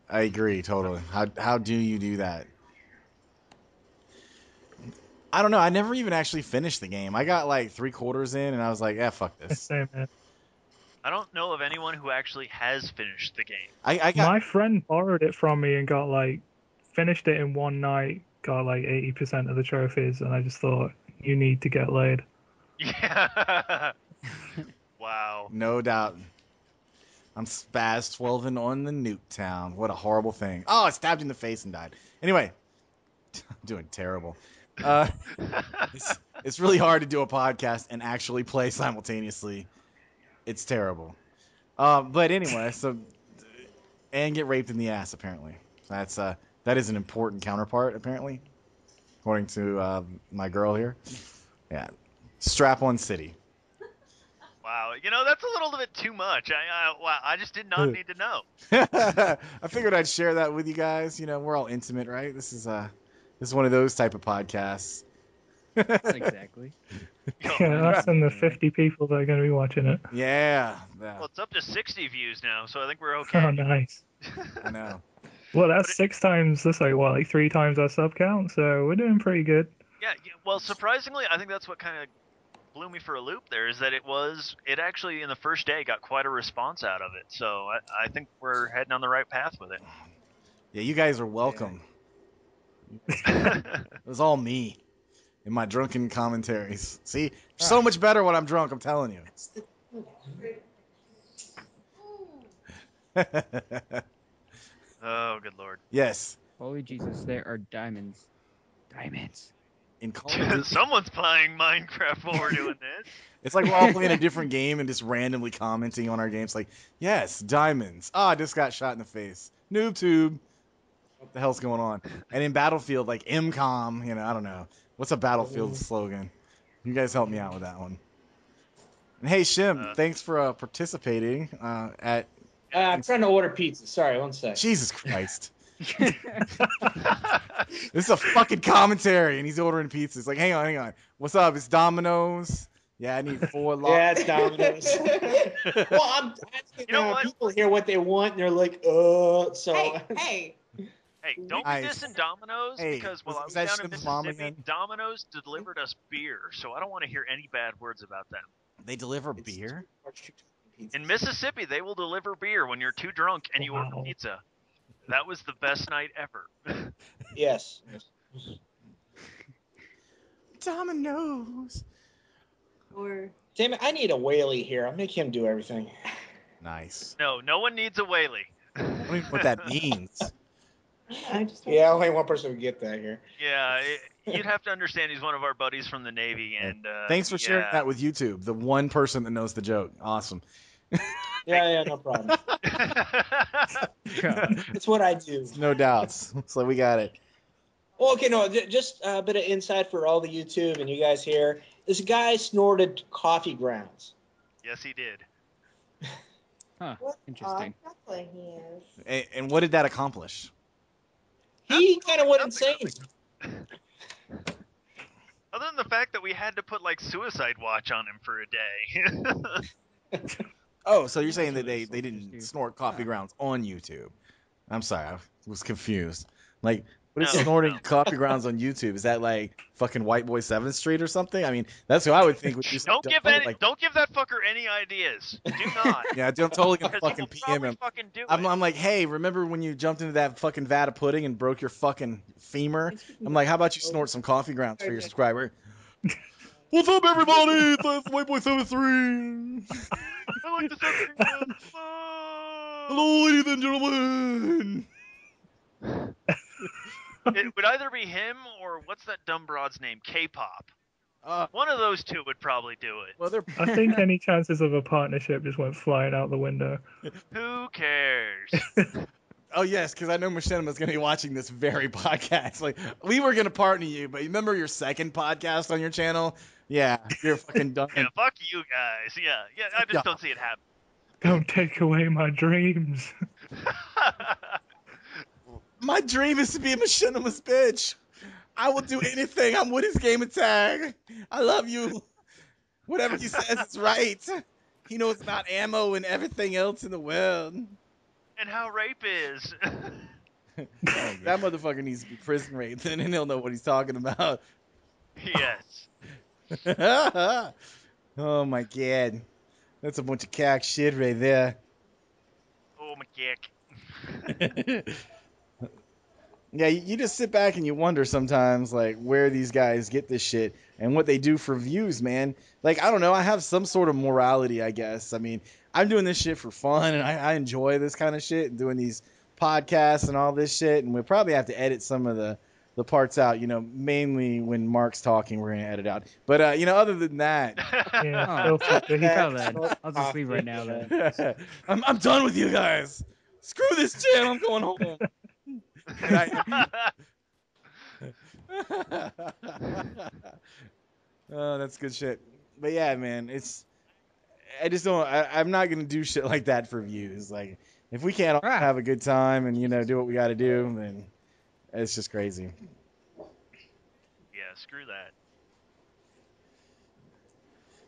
Speaker 3: I agree totally. How do you do that? I don't know. I never even actually finished the game. I got like 3/4 in, and I was like, "Yeah, fuck this."
Speaker 5: Same here.
Speaker 4: I don't know of anyone who actually has finished the game.
Speaker 3: I got
Speaker 5: My friend borrowed it from me and got like finished it in one night. Got like 80% of the trophies, and I just thought, you need to get laid.
Speaker 4: Yeah. Wow.
Speaker 3: no doubt. I'm spaz 12ing on the Nuketown. What a horrible thing. Oh, I stabbed you in the face and died. Anyway, I'm doing terrible. It's really hard to do a podcast and actually play simultaneously. It's terrible. But anyway, and get raped in the ass apparently. That is an important counterpart apparently, according to my girl here. Yeah, strap on city.
Speaker 4: Wow. You know, that's a little bit too much. I just did not need to know.
Speaker 3: I figured I'd share that with you guys. You know, we're all intimate, right? This is one of those type of podcasts.
Speaker 6: Exactly.
Speaker 5: Yeah, us and the 50 people that are going to be watching it.
Speaker 3: Yeah.
Speaker 4: Well, it's up to 60 views now, so I think we're okay.
Speaker 5: Oh, nice.
Speaker 3: I know.
Speaker 5: Well, that's 6 times. That's like 3 times our sub count. So we're doing pretty good.
Speaker 4: Yeah. Well, surprisingly, I think that's what kind of blew me for a loop there, is that it actually in the first day got quite a response out of it. So I think we're heading on the right path with it.
Speaker 3: Yeah, you guys are welcome. It was all me in my drunken commentaries. See, so much better when I'm drunk, I'm telling you.
Speaker 4: Oh, good lord.
Speaker 3: Yes.
Speaker 6: Holy Jesus, there are diamonds. Diamonds.
Speaker 3: In Call of Duty,
Speaker 4: Someone's playing Minecraft while we're doing this.
Speaker 3: it's like we're all playing a different game and just randomly commenting on our games. Like, yes, diamonds. Oh, I just got shot in the face. Noob tube. What the hell's going on? And in Battlefield, like MCOM, you know, I don't know. What's a Battlefield slogan? You guys help me out with that one. And hey, Shim, thanks for participating at.
Speaker 7: I'm trying to order pizza. Sorry, one sec.
Speaker 3: Jesus Christ. This is a fucking commentary, and he's ordering pizzas. Like, hang on. What's up? It's Domino's. Yeah, I need 4 lots.
Speaker 7: Yeah, it's Domino's. Well, I'm asking people here what they want, and they're like, so.
Speaker 8: Hey.
Speaker 4: Hey, don't be dissing Domino's, because while I was down in Mississippi, Domino's delivered us beer, so I don't want to hear any bad words about them.
Speaker 3: They deliver beer?
Speaker 4: In Mississippi, they will deliver beer when you're too drunk and you order pizza. That was the best night ever.
Speaker 7: Yes.
Speaker 3: Domino's.
Speaker 7: Damn it, I need a whaley here. I'll make him do everything.
Speaker 3: Nice.
Speaker 4: No one needs a whaley.
Speaker 3: I don't even know what that means.
Speaker 7: Yeah, only one person would get that here.
Speaker 4: Yeah, you'd have to understand he's one of our buddies from the Navy, and
Speaker 3: thanks for sharing that with YouTube. The one person that knows the joke. Awesome.
Speaker 7: Yeah, no problem. It's what I do.
Speaker 3: No doubts. So we got it.
Speaker 7: Well, okay, no, just a bit of insight for all the YouTube and you guys here. This guy snorted coffee grounds.
Speaker 4: Yes, he did.
Speaker 6: Huh. Interesting.
Speaker 8: Exactly he is.
Speaker 3: And what did that accomplish?
Speaker 7: He kind of went insane.
Speaker 4: Other than the fact that we had to put like suicide watch on him for a day.
Speaker 3: Oh, so you're saying that they didn't snort coffee grounds on YouTube? I'm sorry, I was confused. Like, what is snorting coffee grounds on YouTube? Is that like fucking White Boy 7th Street or something? I mean, that's who I would think would just
Speaker 4: don't give that fucker any ideas. Do not.
Speaker 3: Yeah, I'm totally gonna fucking PM him.
Speaker 4: Do
Speaker 3: I'm like, hey, remember when you jumped into that fucking vat of pudding and broke your fucking femur? I'm like, how about you snort some coffee grounds for your subscriber? What's up, everybody? It's White Boy 73.
Speaker 4: I like the something.
Speaker 3: Hello, ladies and gentlemen.
Speaker 4: It would either be him or what's that dumb broad's name? K-pop. One of those two would probably do it.
Speaker 3: Well,
Speaker 5: I think any chances of a partnership just went flying out the window.
Speaker 4: Who cares?
Speaker 3: Oh yes, because I know Machinima's going to be watching this very podcast. Like, we were going to partner you, but you remember your second podcast on your channel? Yeah, you're fucking done.
Speaker 4: Yeah, fuck you guys. Yeah, I just don't see it happen.
Speaker 5: Don't take away my dreams.
Speaker 3: My dream is to be a Machinima's bitch. I will do anything. I'm with his game and tag. I love you. Whatever he says is right. He knows about ammo and everything else in the world.
Speaker 4: And how rape is.
Speaker 3: That motherfucker needs to be prison raped, and then he'll know what he's talking about.
Speaker 4: Yes.
Speaker 3: Oh my god. That's a bunch of cack shit right there.
Speaker 4: Oh, my kick.
Speaker 3: Yeah, you just sit back and you wonder sometimes, like, where these guys get this shit and what they do for views, man. Like, I don't know. I have some sort of morality, I guess. I mean, I'm doing this shit for fun, and I enjoy this kind of shit and doing these podcasts and all this shit. And we'll probably have to edit some of the parts out, mainly when Mark's talking, we're going to edit out. But, other than that.
Speaker 5: Yeah,
Speaker 6: He fell then. I'll just leave right now then.
Speaker 3: I'm done with you guys. Screw this channel. I'm going home. Oh, that's good shit. But yeah, man, I'm not gonna do shit like that for views. Like, if we can't all have a good time and do what we got to do, then it's just crazy.
Speaker 4: Yeah, screw that.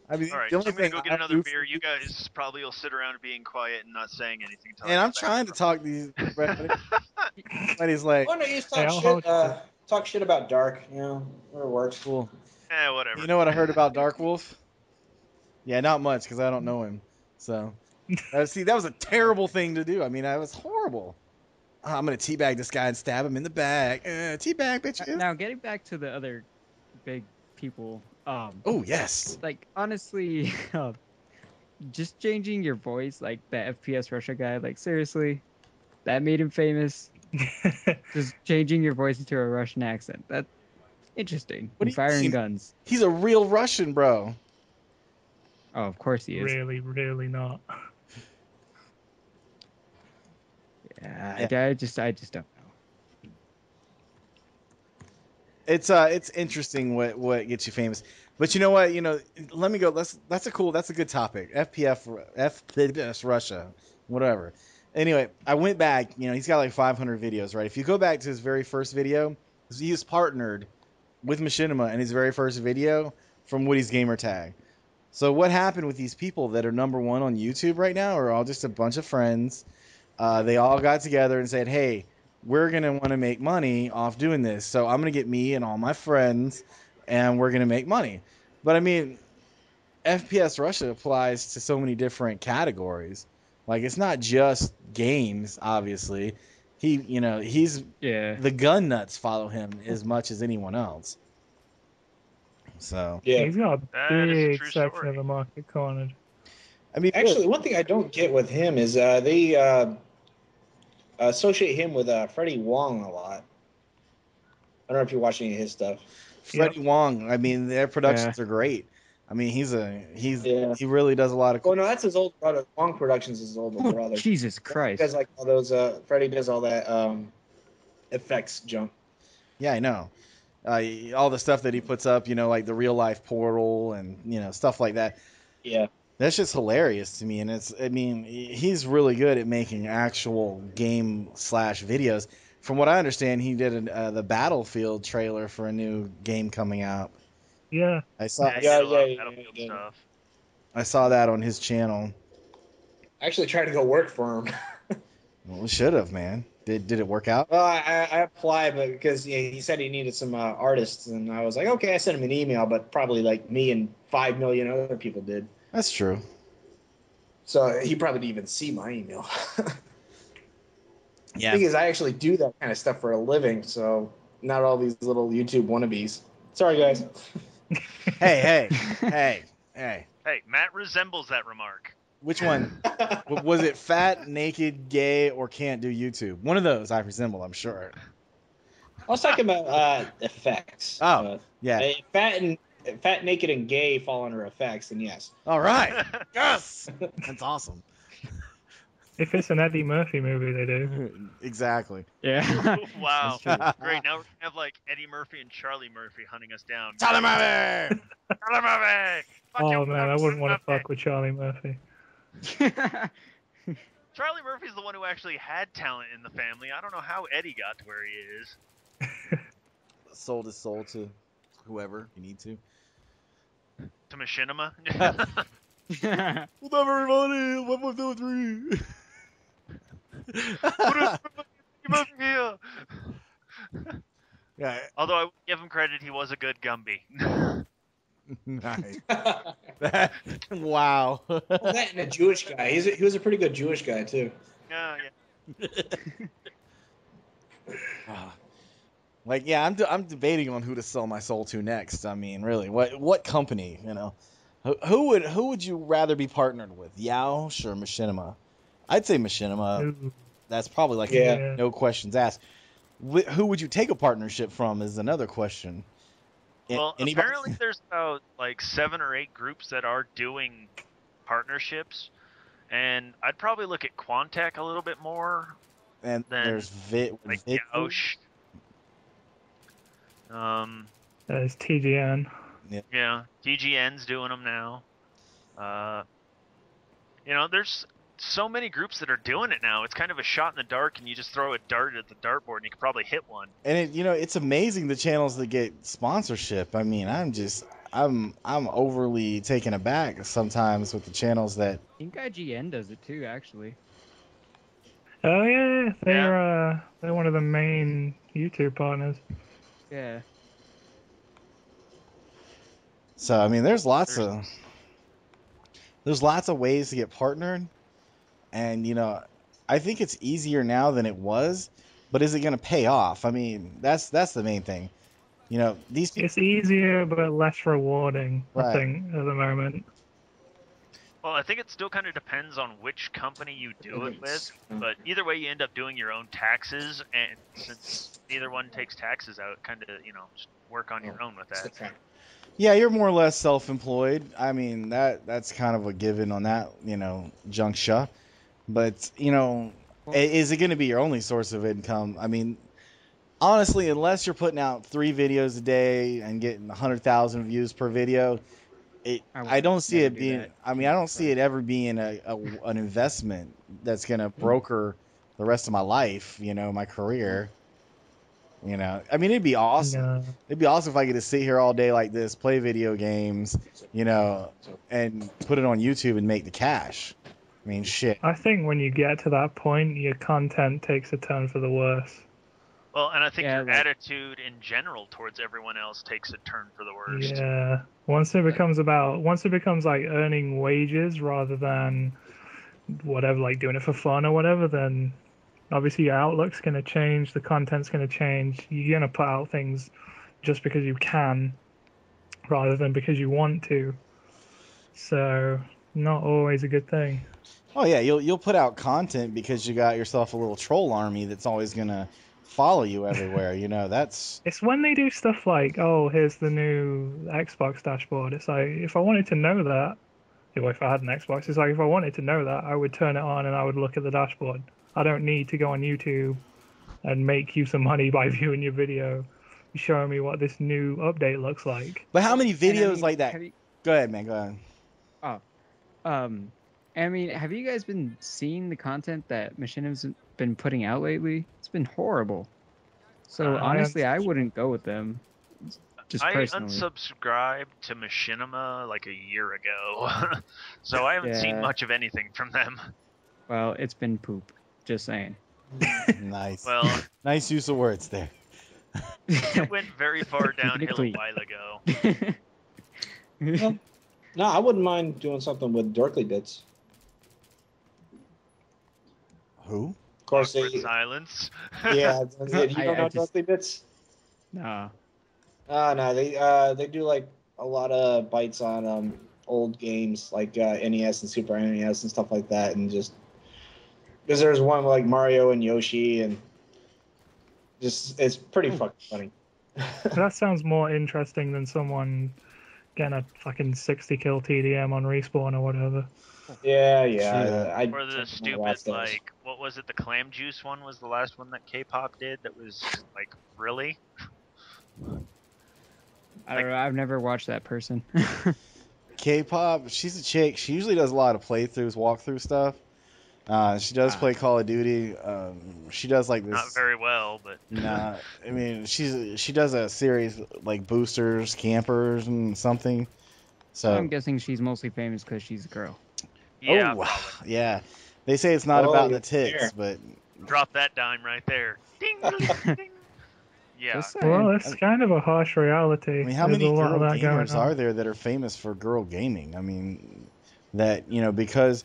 Speaker 3: I mean,
Speaker 4: All right,
Speaker 3: the
Speaker 4: I'm
Speaker 3: only
Speaker 4: gonna
Speaker 3: thing
Speaker 4: go get another beer. You guys probably will sit around being quiet and not saying anything.
Speaker 3: And I'm trying to talk these. But he's like,
Speaker 7: Oh no, you just
Speaker 5: Hey,
Speaker 7: talk
Speaker 5: I'll
Speaker 7: shit.
Speaker 5: hold
Speaker 7: Talk shit about Dark. Where it works.
Speaker 3: cool.
Speaker 4: Whatever.
Speaker 3: You know what I heard about Dark Wolf? Yeah, not much because I don't know him. So, see, that was a terrible thing to do. I mean, I was horrible. I'm gonna teabag this guy and stab him in the back. Teabag, bitches.
Speaker 6: Now, getting back to the other big people.
Speaker 3: Oh yes.
Speaker 6: Like honestly, just changing your voice, like the FPS Russia guy. Like seriously, that made him famous. Just changing your voice into a Russian accent. That's interesting.
Speaker 3: What do
Speaker 6: And
Speaker 3: you
Speaker 6: firing
Speaker 3: mean?
Speaker 6: guns.
Speaker 3: He's a real Russian, bro.
Speaker 6: Oh, of course he is.
Speaker 5: Really, really not.
Speaker 6: Yeah. I just don't know.
Speaker 3: It's interesting what gets you famous. But you know what? Let me go. That's a good topic. FPS Russia, whatever. Anyway, I went back. He's got like 500 videos, right? If you go back to his very first video, he was partnered with Machinima in his very first video from Woody's Gamer Tag. So what happened with these people that are number one on YouTube right now are all just a bunch of friends. They all got together and said, hey, we're going to want to make money off doing this. So I'm going to get me and all my friends, and we're going to make money. But, I mean, FPS Russia applies to so many different categories. Like, it's not just games, obviously. He's the gun nuts follow him as much as anyone else. So
Speaker 5: He's got a big
Speaker 4: true
Speaker 5: section
Speaker 4: story.
Speaker 5: of the market cornered.
Speaker 3: I mean,
Speaker 7: Actually, one thing I don't get with him is they associate him with Freddie Wong a lot. I don't know if you're watching any of his stuff.
Speaker 3: Freddie Wong. I mean, their productions are great. I mean, he really does a lot of.
Speaker 7: Well, no, that's his old brother. Wong Productions is his older brother.
Speaker 6: Jesus Christ!
Speaker 7: He does like all those. Freddie does all that effects junk.
Speaker 3: Yeah, I know. All the stuff that he puts up, like the real life portal and stuff like that.
Speaker 7: Yeah.
Speaker 3: That's just hilarious to me, and he's really good at making actual game / videos. From what I understand, he did the Battlefield trailer for a new game coming out.
Speaker 5: Yeah.
Speaker 3: I saw.
Speaker 4: Battlefield stuff.
Speaker 3: I saw that on his channel.
Speaker 7: I actually tried to go work for him.
Speaker 3: Well, it should have, man. Did it work out?
Speaker 7: Well, I applied, but because he said he needed some artists, and I was like, okay, I sent him an email, but probably like me and 5 million other people did.
Speaker 3: That's true.
Speaker 7: So he probably didn't even see my email.
Speaker 3: Yeah.
Speaker 7: The thing is, I actually do that kind of stuff for a living, so not all these little YouTube wannabes. Sorry, guys.
Speaker 3: Hey.
Speaker 4: Hey, Matt resembles that remark.
Speaker 3: Which one? Was it fat, naked, gay, or can't do YouTube? One of those I resemble, I'm sure.
Speaker 7: I was talking about effects.
Speaker 3: Oh, yeah.
Speaker 7: Fat, naked, and gay fall under effects, and yes.
Speaker 3: All right. Yes. That's awesome.
Speaker 5: If it's an Eddie Murphy movie, they do.
Speaker 3: Exactly.
Speaker 6: Yeah.
Speaker 4: Wow.
Speaker 6: That's true.
Speaker 4: Great. Now we're gonna have like Eddie Murphy and Charlie Murphy hunting us down.
Speaker 3: Charlie Murphy!
Speaker 4: Charlie Murphy! Fuck
Speaker 5: Oh
Speaker 4: you,
Speaker 5: man, I wouldn't want to
Speaker 4: Murphy.
Speaker 5: fuck with Charlie Murphy.
Speaker 4: Charlie Murphy's the one who actually had talent in the family. I don't know how Eddie got to where he is.
Speaker 3: Sold his soul to whoever you need to.
Speaker 4: To Machinima.
Speaker 3: What's up, everybody? 1, 2, 3.
Speaker 4: Here.
Speaker 3: Yeah.
Speaker 4: Although I would give him credit, he was a good Gumby.
Speaker 3: Nice. Wow.
Speaker 7: Well, that and a Jewish guy. He was a pretty good Jewish guy too.
Speaker 4: Yeah.
Speaker 3: Like, yeah, I'm debating on who to sell my soul to next. I mean, really, what company, you know? Who would you rather be partnered with, Yaush or Machinima? I'd say Machinima.
Speaker 5: Ooh.
Speaker 3: That's probably like
Speaker 5: Yeah.
Speaker 3: no questions asked. Who would you take a partnership from is another question.
Speaker 4: Well,
Speaker 3: Anybody?
Speaker 4: apparently there's about like 7 or 8 groups that are doing partnerships, and I'd probably look at Quantech a little bit more.
Speaker 3: And
Speaker 4: then,
Speaker 3: there's
Speaker 4: Like
Speaker 3: Vid.
Speaker 4: Yaush.
Speaker 5: There's TGN.
Speaker 4: Yeah, TGN's doing them now. There's so many groups that are doing it now. It's kind of a shot in the dark, and you just throw a dart at the dartboard, and you can probably hit one.
Speaker 3: And it's amazing the channels that get sponsorship. I mean, I'm overly taken aback sometimes with the channels that.
Speaker 6: I think IGN does it too, actually.
Speaker 5: Oh yeah, they're one of the main YouTube partners.
Speaker 6: Yeah.
Speaker 3: So I mean, there's lots of ways to get partnered, and I think it's easier now than it was, but is it going to pay off? I mean, that's the main thing. These people.
Speaker 5: It's easier but less rewarding,
Speaker 3: Right.
Speaker 5: I think, at the moment.
Speaker 4: Well, I think it still kind of depends on which company you do it with, but either way, you end up doing your own taxes, and since neither one takes taxes out, kind of, just work on your own with that.
Speaker 3: Yeah, you're more or less self-employed. I mean, that's kind of a given on that, juncture. But, is it going to be your only source of income? I mean, honestly, unless you're putting out 3 videos a day and getting 100,000 views per video, I don't see it being. I mean, I don't see it ever being an investment that's going to broker the rest of my life, my career. I mean, it'd be awesome.
Speaker 5: No.
Speaker 3: It'd be awesome if I get to sit here all day like this, play video games, and put it on YouTube and make the cash. I mean, shit.
Speaker 5: I think when you get to that point, your content takes a turn for the worse.
Speaker 4: Well, and I think
Speaker 6: Yeah,
Speaker 4: your
Speaker 6: like-
Speaker 4: attitude in general towards everyone else takes a turn for the worst.
Speaker 5: Yeah. Once it becomes like earning wages rather than whatever, like doing it for fun or whatever, then obviously your outlook's going to change, the content's going to change. You're going to put out things just because you can rather than because you want to. So, not always a good thing.
Speaker 3: Oh yeah, you'll put out content because you got yourself a little troll army that's always gonna follow you everywhere. That's.
Speaker 5: It's when they do stuff like, oh, here's the new Xbox dashboard. It's like, if I wanted to know that, if I had an Xbox, it's like, if I wanted to know that, I would turn it on and I would look at the dashboard. I don't need to go on YouTube and make you some money by viewing your video, showing me what this new update looks like.
Speaker 3: But how many
Speaker 6: And I
Speaker 3: videos
Speaker 6: mean,
Speaker 3: like that?
Speaker 6: have you-
Speaker 3: Go ahead, man. Go ahead.
Speaker 6: I mean, have you guys been seeing the content that Machinima's been putting out lately? It's been horrible. So honestly, I wouldn't go with them. Just
Speaker 4: I
Speaker 6: personally.
Speaker 4: unsubscribed to Machinima like a year ago, so I haven't seen
Speaker 6: Yeah.
Speaker 4: much of anything from them.
Speaker 6: Well, it's been poop. Just saying.
Speaker 3: Nice.
Speaker 4: Well,
Speaker 3: Nice use of words there.
Speaker 4: it went very far downhill a
Speaker 6: Technically.
Speaker 4: while ago.
Speaker 7: No, I wouldn't mind doing something with Dorkly Bits.
Speaker 3: Who?
Speaker 7: Of course,
Speaker 4: Awkward silence.
Speaker 7: yeah. You don't
Speaker 6: I
Speaker 7: know
Speaker 6: just-
Speaker 7: Dorkly Bits?
Speaker 6: Nah.
Speaker 7: No, they do like a lot of bites on old games like NES and Super NES and stuff like that, and just because there's one with like Mario and Yoshi, and just it's pretty fucking funny.
Speaker 5: That sounds more interesting than someone getting a fucking 60 kill TDM on Respawn or whatever.
Speaker 7: Yeah,
Speaker 3: True that.
Speaker 7: I
Speaker 4: Or the
Speaker 7: tend to
Speaker 4: stupid,
Speaker 7: watch those.
Speaker 4: like, what was it? The clam juice one was the last one that K-pop did. That was like, really?
Speaker 6: I don't know. I've never watched that person.
Speaker 3: K-pop, she's a chick. She usually does a lot of playthroughs, walkthrough stuff. She does play Call of Duty. She does like this.
Speaker 4: Not very well, but
Speaker 3: Nah, I mean she does a series like boosters, campers, and something. So
Speaker 6: I'm guessing she's mostly famous because she's a girl.
Speaker 4: yeah,
Speaker 3: oh,
Speaker 4: probably.
Speaker 3: yeah. They say it's not
Speaker 7: Oh,
Speaker 3: about
Speaker 7: yeah,
Speaker 3: the tits,
Speaker 7: here.
Speaker 3: but
Speaker 4: Drop that dime right there. Ding, ding, ding. Yeah.
Speaker 6: Just saying.
Speaker 5: Well, it's kind of a harsh reality.
Speaker 3: I mean, how
Speaker 5: There's
Speaker 3: many
Speaker 5: a lot
Speaker 3: girl
Speaker 5: of that going
Speaker 3: gamers
Speaker 5: on.
Speaker 3: are there that are famous for girl gaming? I mean, that because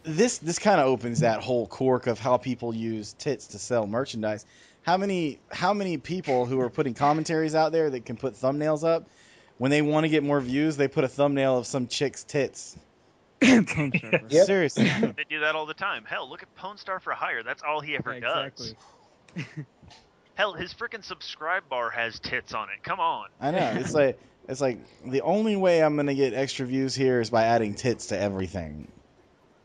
Speaker 3: this kind of opens that whole cork of how people use tits to sell merchandise. How many people who are putting commentaries out there that can put thumbnails up when they want to get more views, they put a thumbnail of some chick's tits.
Speaker 6: Pwn Star for-
Speaker 7: Yep.
Speaker 3: Seriously.
Speaker 4: They do that all the time. Hell, look at Pwn Star for Hire. That's all he ever
Speaker 6: Yeah,
Speaker 4: does.
Speaker 6: exactly.
Speaker 4: Hell, his freaking subscribe bar has tits on it. Come on.
Speaker 3: I know. It's like the only way I'm gonna get extra views here is by adding tits to everything.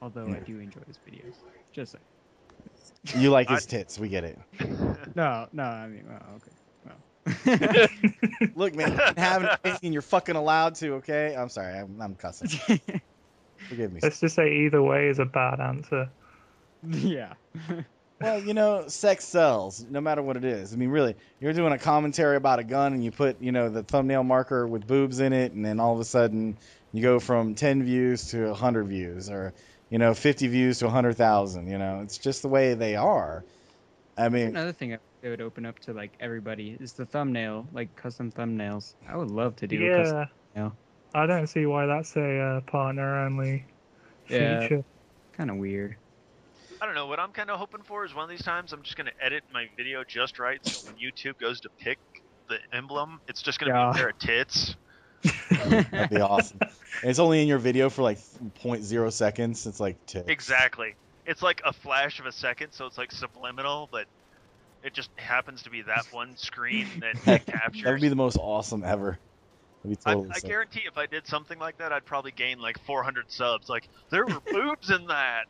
Speaker 6: Although I do enjoy his videos. Just saying.
Speaker 3: You like his tits, we get it.
Speaker 6: No, I mean, okay. Well.
Speaker 3: Look, man, you can have an opinion, you're fucking allowed to, okay? I'm sorry, I'm cussing. Forgive me.
Speaker 5: Let's just say either way is a bad answer.
Speaker 6: Yeah.
Speaker 3: Well, sex sells, no matter what it is. I mean, really, you're doing a commentary about a gun and you put, the thumbnail marker with boobs in it, and then all of a sudden you go from 10 views to 100 views, or, 50 views to 100,000, It's just the way they are. I mean,
Speaker 6: Another thing they would open up to like everybody is the thumbnail, like custom thumbnails. I would love to do a custom
Speaker 5: Yeah.
Speaker 6: thumbnail.
Speaker 5: I don't see why that's a partner-only
Speaker 6: Yeah.
Speaker 5: feature.
Speaker 6: Kind of weird.
Speaker 4: I don't know. What I'm kind of hoping for is one of these times I'm just going to edit my video just right, so when YouTube goes to pick the emblem, it's just going to be a pair of tits.
Speaker 3: that'd be awesome. And it's only in your video for like 0.0 seconds. It's like tits.
Speaker 4: Exactly. It's like a flash of a second, so it's like subliminal, but it just happens to be that one screen that it captures.
Speaker 3: That would be the most awesome ever. That'd be totally
Speaker 4: I
Speaker 3: sick.
Speaker 4: guarantee if I did something like that, I'd probably gain like 400 subs. Like, there were boobs in that.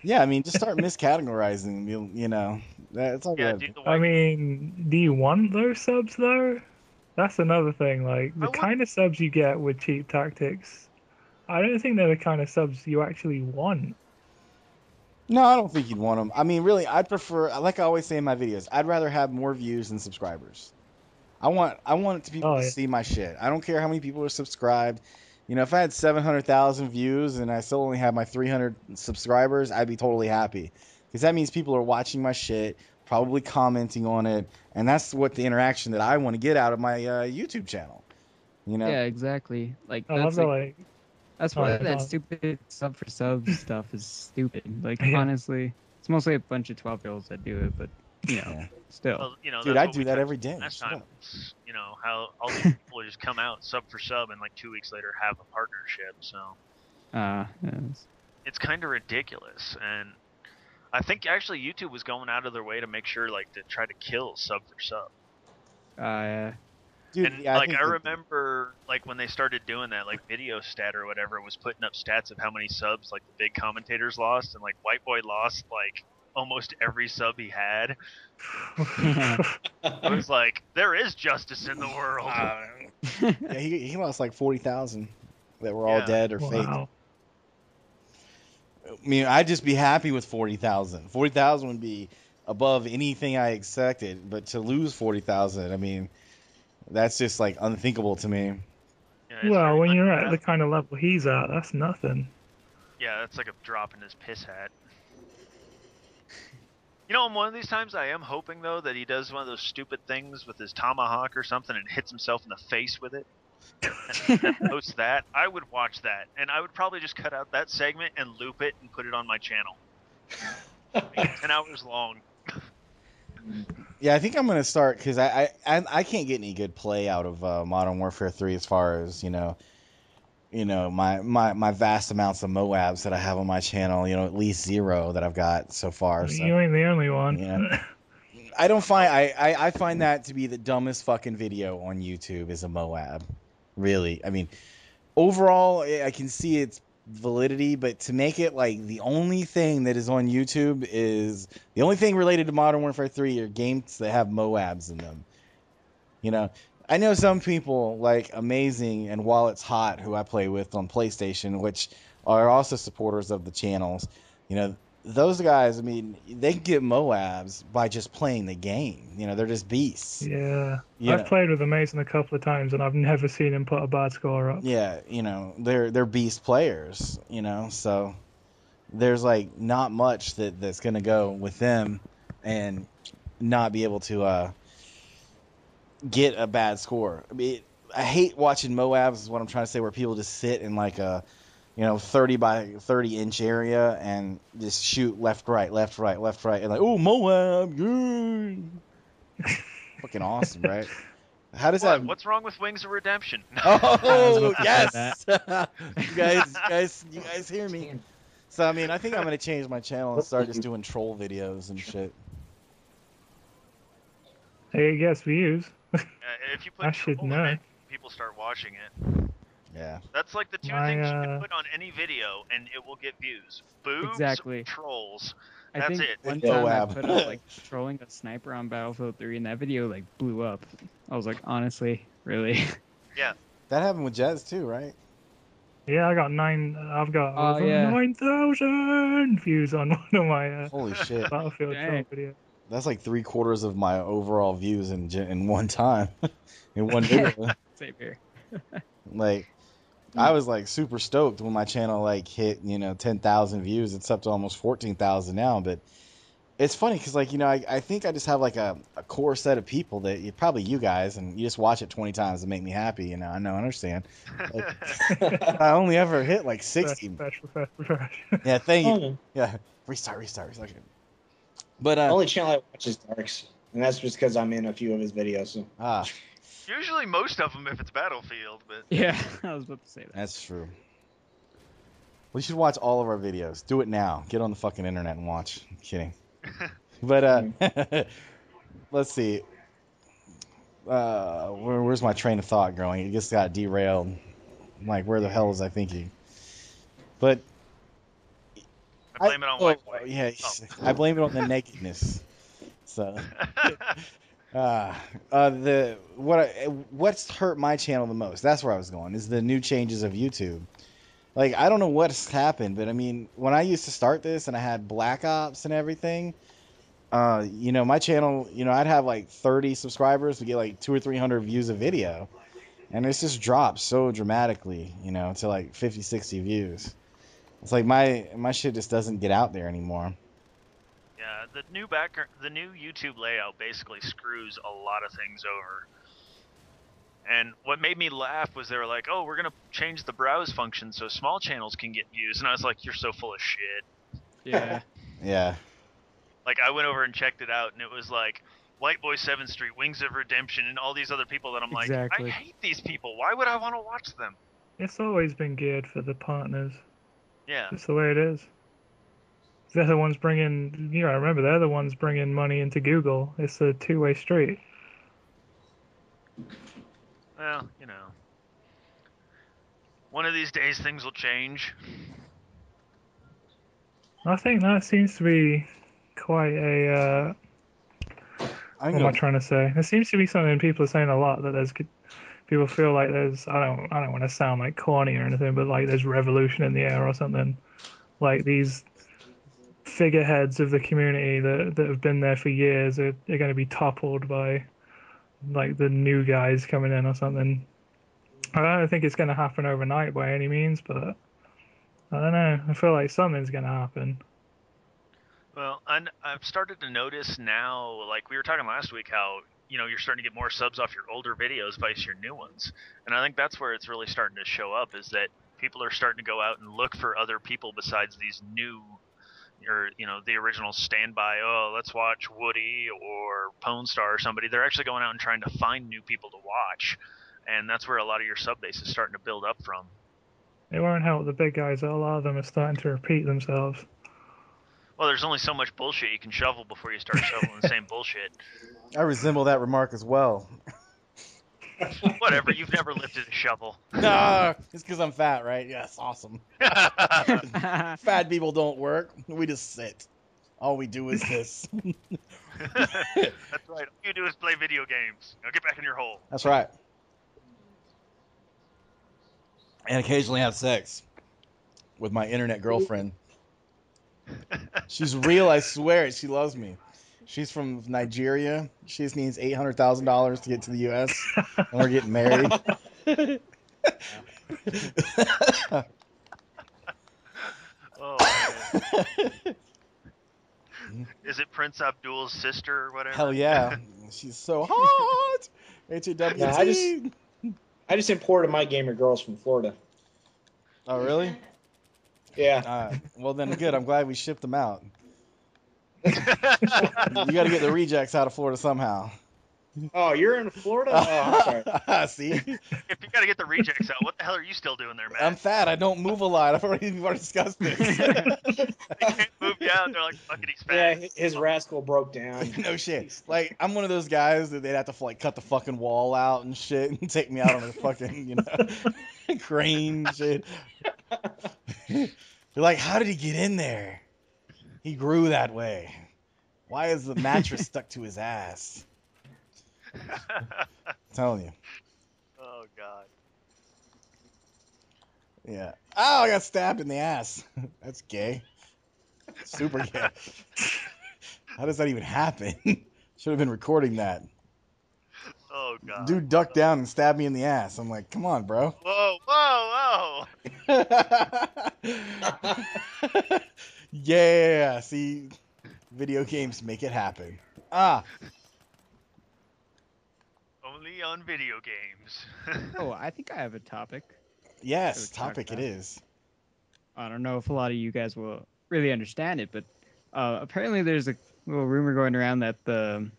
Speaker 3: Yeah, I mean, just start miscategorizing. That's all
Speaker 4: Yeah,
Speaker 3: good.
Speaker 4: dude, the
Speaker 5: I
Speaker 4: white
Speaker 5: mean, do you want those subs though? That's another thing. Like the kind of subs you get with cheap tactics, I don't think they're the kind of subs you actually want.
Speaker 3: No, I don't think you'd want them. I mean, really, I'd prefer, like I always say in my videos, I'd rather have more views than subscribers. I want it to people to see my shit. I don't care how many people are subscribed. If I had 700,000 views and I still only have my 300 subscribers, I'd be totally happy. Because that means people are watching my shit, probably commenting on it, and that's what the interaction that I want to get out of my YouTube channel.
Speaker 6: Yeah, exactly. Like
Speaker 5: I love
Speaker 6: that's why
Speaker 5: Oh,
Speaker 6: that stupid sub for subs stuff is stupid. Like
Speaker 5: Yeah.
Speaker 6: honestly, it's mostly a bunch of 12-year-olds that do it, but still.
Speaker 4: well,
Speaker 3: Dude,
Speaker 4: that's
Speaker 3: I
Speaker 4: what
Speaker 3: do
Speaker 4: we
Speaker 3: that
Speaker 4: talked
Speaker 3: every day.
Speaker 4: last
Speaker 3: Shut
Speaker 4: time.
Speaker 3: up.
Speaker 4: How all these people just come out sub for sub and like 2 weeks later have a partnership. So
Speaker 6: Yes.
Speaker 4: it's kind of ridiculous. And I think actually YouTube was going out of their way to make sure like to try to kill sub for sub.
Speaker 3: Dude,
Speaker 4: And
Speaker 3: yeah,
Speaker 4: I
Speaker 3: think
Speaker 4: remember like when they started doing that, like Video Stat or whatever was putting up stats of how many subs like the big commentators lost, and like White Boy lost like almost every sub he had. I was like, there is justice in the world.
Speaker 3: yeah, he lost like 40,000 that were all
Speaker 4: Yeah.
Speaker 3: dead or fake.
Speaker 5: Wow.
Speaker 3: I mean, I'd just be happy with 40,000. 40,000 would be above anything I expected, but to lose 40,000, I mean, that's just like unthinkable to me.
Speaker 4: Yeah, it's
Speaker 5: Well,
Speaker 4: very
Speaker 5: when you're
Speaker 4: unfair.
Speaker 5: at the kind of level he's at, that's nothing.
Speaker 4: Yeah, that's like a drop in his piss hat. One of these times I am hoping, though, that he does one of those stupid things with his tomahawk or something and hits himself in the face with it. And posts that. I would watch that. And I would probably just cut out that segment and loop it and put it on my channel. 10 hours long.
Speaker 3: Yeah, I think I'm gonna start because I can't get any good play out of Modern Warfare 3 as far as my vast amounts of Moabs that I have on my channel. At least 0 that I've got so far. So.
Speaker 5: You ain't the only one.
Speaker 3: Yeah. I don't find I find that to be the dumbest fucking video on YouTube is a Moab. Really, I mean, overall I can see it's validity, but to make it like the only thing that is on YouTube is the only thing related to Modern Warfare 3 are games that have Moabs in them. You know, I know some people like Amazing and While It's Hot, who I play with on PlayStation, which are also supporters of the channels. You know, those guys, I mean, they can get Moabs by just playing the game. You know, they're just beasts.
Speaker 5: Yeah.
Speaker 3: You
Speaker 5: I've
Speaker 3: know,
Speaker 5: played with Amazing a couple of times, and I've never seen him put a bad score up.
Speaker 3: yeah, you know, they're beast players. You know, so there's like not much that's gonna go with them and not be able to get a bad score. I mean, I hate watching Moabs is what I'm trying to say, where people just sit in like a 30 by 30 inch area and just shoot left, right, left, right, left, right, and like, oh, Moab, yeah. Fucking awesome, right? How does that?
Speaker 4: What's wrong with Wings of Redemption?
Speaker 3: Oh, yes. you guys hear me? So I mean, I think I'm gonna change my channel and start just doing troll videos and shit.
Speaker 5: Hey, yes, views.
Speaker 4: If you put
Speaker 5: I should
Speaker 4: troll in
Speaker 5: know.
Speaker 4: it, people start watching it.
Speaker 3: Yeah.
Speaker 4: That's like the two things you can put on any video and it will get views. Boobs,
Speaker 6: Exactly.
Speaker 4: trolls.
Speaker 6: I
Speaker 4: That's
Speaker 6: think
Speaker 4: it.
Speaker 6: one time I
Speaker 3: Moab.
Speaker 6: put up like trolling a sniper on Battlefield 3, and that video like blew up. I was like, honestly, really?
Speaker 4: Yeah.
Speaker 3: That happened with Jazz too, right?
Speaker 5: Yeah, I've got
Speaker 6: Oh,
Speaker 5: over
Speaker 6: yeah.
Speaker 5: 9,000 views on one of my
Speaker 3: Holy shit.
Speaker 5: Battlefield
Speaker 6: Dang.
Speaker 5: troll videos.
Speaker 3: That's like 3/4 of my overall views in one time, in one video.
Speaker 6: Same here.
Speaker 3: Like, I was like super stoked when my channel like hit 10,000 views. It's up to almost 14,000 now. But it's funny because like I think I just have like a core set of people that probably you guys, and you just watch it 20 times to make me happy. I understand. Like, I only ever hit like 60.
Speaker 5: Fresh.
Speaker 3: Yeah, thank you.
Speaker 7: Oh,
Speaker 3: Yeah, restart. Okay. But
Speaker 7: the only channel I watch is Darks, and that's just because I'm in a few of his videos. So.
Speaker 4: Usually most of them if it's Battlefield, but
Speaker 6: Yeah, I was about to say that.
Speaker 3: That's true. We should watch all of our videos. Do it now. Get on the fucking internet and watch. I'm kidding. But let's see. Where's my train of thought going? It just got derailed. I'm like, where the hell was I thinking? But
Speaker 4: I blame it on white boy.
Speaker 3: Yeah, I blame it on the nakedness. So, what's hurt my channel the most? That's where I was going. Is the new changes of YouTube. Like, I don't know what's happened, but I mean, when I used to start this and I had Black Ops and everything, my channel, I'd have like 30 subscribers to get like 200 or 300 views a video, and it's just dropped so dramatically, to like 50, 60 views. It's like my shit just doesn't get out there anymore.
Speaker 4: Yeah, the new YouTube layout basically screws a lot of things over. And what made me laugh was they were like, "Oh, we're gonna change the browse function so small channels can get views," and I was like, "You're so full of shit."
Speaker 6: Yeah.
Speaker 3: Yeah.
Speaker 4: Like, I went over and checked it out, and it was like White Boy 7th Street, Wings of Redemption, and all these other people that I'm like,
Speaker 6: Exactly.
Speaker 4: I hate these people. Why would I want to watch them?
Speaker 5: It's always been geared for the partners.
Speaker 4: Yeah.
Speaker 5: It's the way it is. They're the ones bringing, remember, they're the ones bringing money into Google. It's a two-way street.
Speaker 4: Well, one of these days things will change.
Speaker 5: I think that seems to be quite a, what am I trying to say? There seems to be something people are saying a lot, that people feel like there's, I don't want to sound like corny or anything, but like there's revolution in the air or something. Like these figureheads of the community that have been there for years are going to be toppled by like the new guys coming in or something. I don't think it's going to happen overnight by any means, but I don't know. I feel like something's going to happen.
Speaker 4: Well, and I've started to notice now, like we were talking last week, how you're starting to get more subs off your older videos vice your new ones, and I think that's where it's really starting to show up, is that people are starting to go out and look for other people besides these new, or the original standby. Oh, let's watch Woody or Pone Star or somebody. They're actually going out and trying to find new people to watch, and that's where a lot of your sub base is starting to build up from.
Speaker 5: It won't help the big guys. A lot of them are starting to repeat themselves.
Speaker 4: Well, there's only so much bullshit you can shovel before you start shoveling the same bullshit.
Speaker 3: I resemble that remark as well.
Speaker 4: Whatever. You've never lifted a shovel.
Speaker 3: Nah, it's because I'm fat, right? Yes, awesome. Fat people don't work. We just sit. All we do is this.
Speaker 4: That's right. All you do is play video games. Now get back in your hole.
Speaker 3: That's right. And occasionally have sex with my internet girlfriend. She's real, I swear it. She loves me. She's from Nigeria. She just needs $800,000 to get to the U.S. and we're getting married.
Speaker 4: Oh, man. Is it Prince Abdul's sister or whatever?
Speaker 3: Hell yeah. She's so hot. HAWT.
Speaker 7: No, I just imported my gamer girls from Florida.
Speaker 3: Oh, really?
Speaker 7: Yeah.
Speaker 3: Well, then good. I'm glad we shipped them out. You got to get the rejects out of Florida somehow.
Speaker 7: Oh, you're in Florida? Oh, I'm sorry.
Speaker 3: See?
Speaker 4: If you gotta get the rejects out, what the hell are you still doing there, man?
Speaker 3: I'm fat. I don't move a lot. We've already discussed this.
Speaker 4: They can't move you out. They're like, fucking, he's fat.
Speaker 7: Yeah, his rascal broke down.
Speaker 3: No shit. Like, I'm one of those guys that they'd have to like cut the fucking wall out and shit and take me out on a fucking, crane and shit. They're like, how did he get in there? He grew that way. Why is the mattress stuck to his ass? I'm telling you.
Speaker 4: Oh, God.
Speaker 3: Yeah. Oh, I got stabbed in the ass. That's gay. Super gay. How does that even happen? Should have been recording that.
Speaker 4: Oh, God.
Speaker 3: Dude ducked down and stabbed me in the ass. I'm like, come on, bro.
Speaker 4: Whoa, whoa, whoa.
Speaker 3: Yeah. See, video games make it happen. Ah.
Speaker 4: Only on video games.
Speaker 6: Oh, I think I have a topic.
Speaker 3: Yes,
Speaker 6: to talk
Speaker 3: topic it
Speaker 6: about.
Speaker 3: is.
Speaker 6: I don't know if a lot of you guys will really understand it, but apparently there's a little rumor going around that that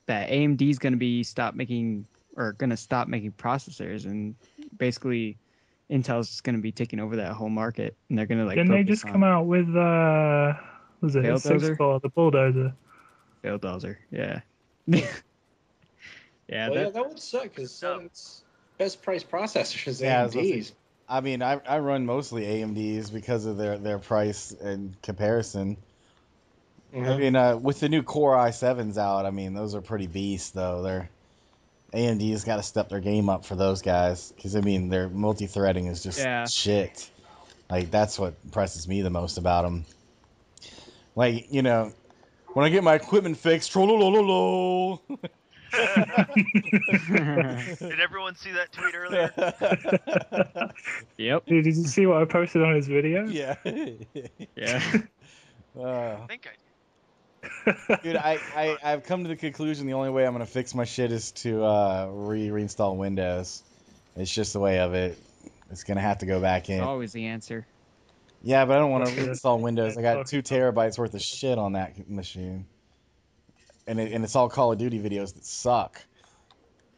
Speaker 6: AMD is going to stop making processors, and basically Intel's going to be taking over that whole market, and they're going to like.
Speaker 5: Didn't they just come out with was it a
Speaker 6: Bulldozer?
Speaker 5: 6-core, the bulldozer?
Speaker 6: Bulldozer, yeah. Yeah,
Speaker 7: Well, that would suck because it's best price processors.
Speaker 3: Yeah, I was gonna
Speaker 7: AMDs.
Speaker 3: I mean, I run mostly AMDs because of their price and comparison. I mean, with the new Core i7s out, I mean, those are pretty beasts, though. AMD's got to step their game up for those guys because, I mean, their multi-threading is just shit. Like, that's what impresses me the most about them. Like, when I get my equipment fixed, trollolololo.
Speaker 4: Did everyone see that tweet earlier?
Speaker 6: Yep.
Speaker 5: Dude, did you see what I posted on his video?
Speaker 3: Yeah.
Speaker 6: Yeah.
Speaker 4: I think I did.
Speaker 3: Dude, I've come to the conclusion the only way I'm going to fix my shit is to reinstall Windows. It's just the way of it. It's going to have to go back in.
Speaker 6: It's always the answer.
Speaker 3: Yeah, but I don't want to reinstall Windows. I got 2 terabytes worth of shit on that machine. And it's all Call of Duty videos that suck.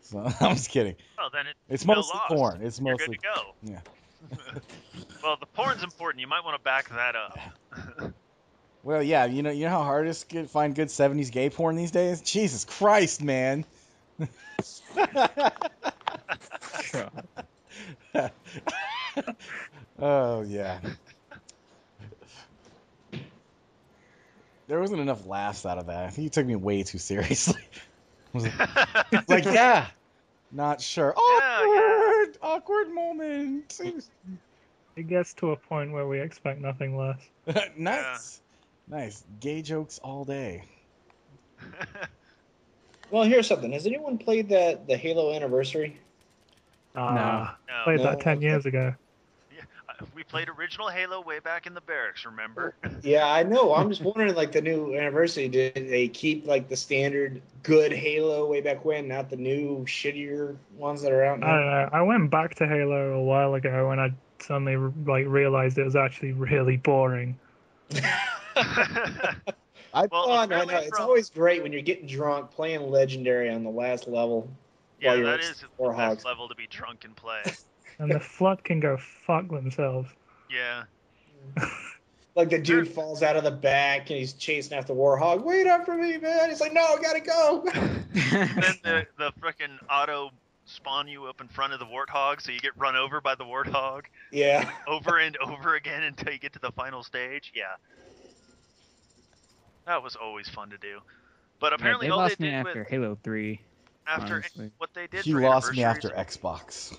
Speaker 3: So I'm just kidding.
Speaker 4: Well, then
Speaker 3: it's
Speaker 4: no
Speaker 3: mostly
Speaker 4: loss.
Speaker 3: porn. It's
Speaker 4: You're
Speaker 3: mostly
Speaker 4: good to go.
Speaker 3: Yeah.
Speaker 4: Well, the porn's important. You might want to back that up.
Speaker 3: Well, yeah, you know how hard it is to find good 70s gay porn these days? Jesus Christ, man. Oh, yeah. There wasn't enough laughs out of that. I think you took me way too seriously. Like, yeah, not sure. Awkward moment.
Speaker 5: It gets to a point where we expect nothing less.
Speaker 3: Nice. Gay jokes all day.
Speaker 7: Well, here's something. Has anyone played the Halo Anniversary?
Speaker 5: No. Played that 10 years ago.
Speaker 4: Yeah, we played original Halo way back in the barracks, remember?
Speaker 7: Yeah, I know. I'm just wondering, like, the new Anniversary, did they keep, like, the standard good Halo way back when, not the new shittier ones that are out now?
Speaker 5: I don't know. I went back to Halo a while ago when I suddenly realized it was actually really boring.
Speaker 7: I know. It's always great when you're getting drunk playing Legendary on the last level.
Speaker 4: Yeah, that is the best level to be drunk and play.
Speaker 5: And the Flood can go fuck themselves.
Speaker 4: Yeah.
Speaker 7: Like the dude falls out of the back and he's chasing after Warhog. Wait up for me, man. He's like, no, I gotta go.
Speaker 4: And then the frickin' auto spawn you up in front of the warthog, so you get run over by the warthog
Speaker 7: Yeah.
Speaker 4: over and over again until you get to the final stage. Yeah, that was always fun to do. But apparently,
Speaker 6: they
Speaker 4: all
Speaker 6: lost
Speaker 4: they
Speaker 6: me
Speaker 4: did
Speaker 6: after Halo 3.
Speaker 4: after
Speaker 6: honestly.
Speaker 4: what they did
Speaker 3: He
Speaker 4: for
Speaker 3: lost me after
Speaker 4: anniversaries-
Speaker 3: Xbox.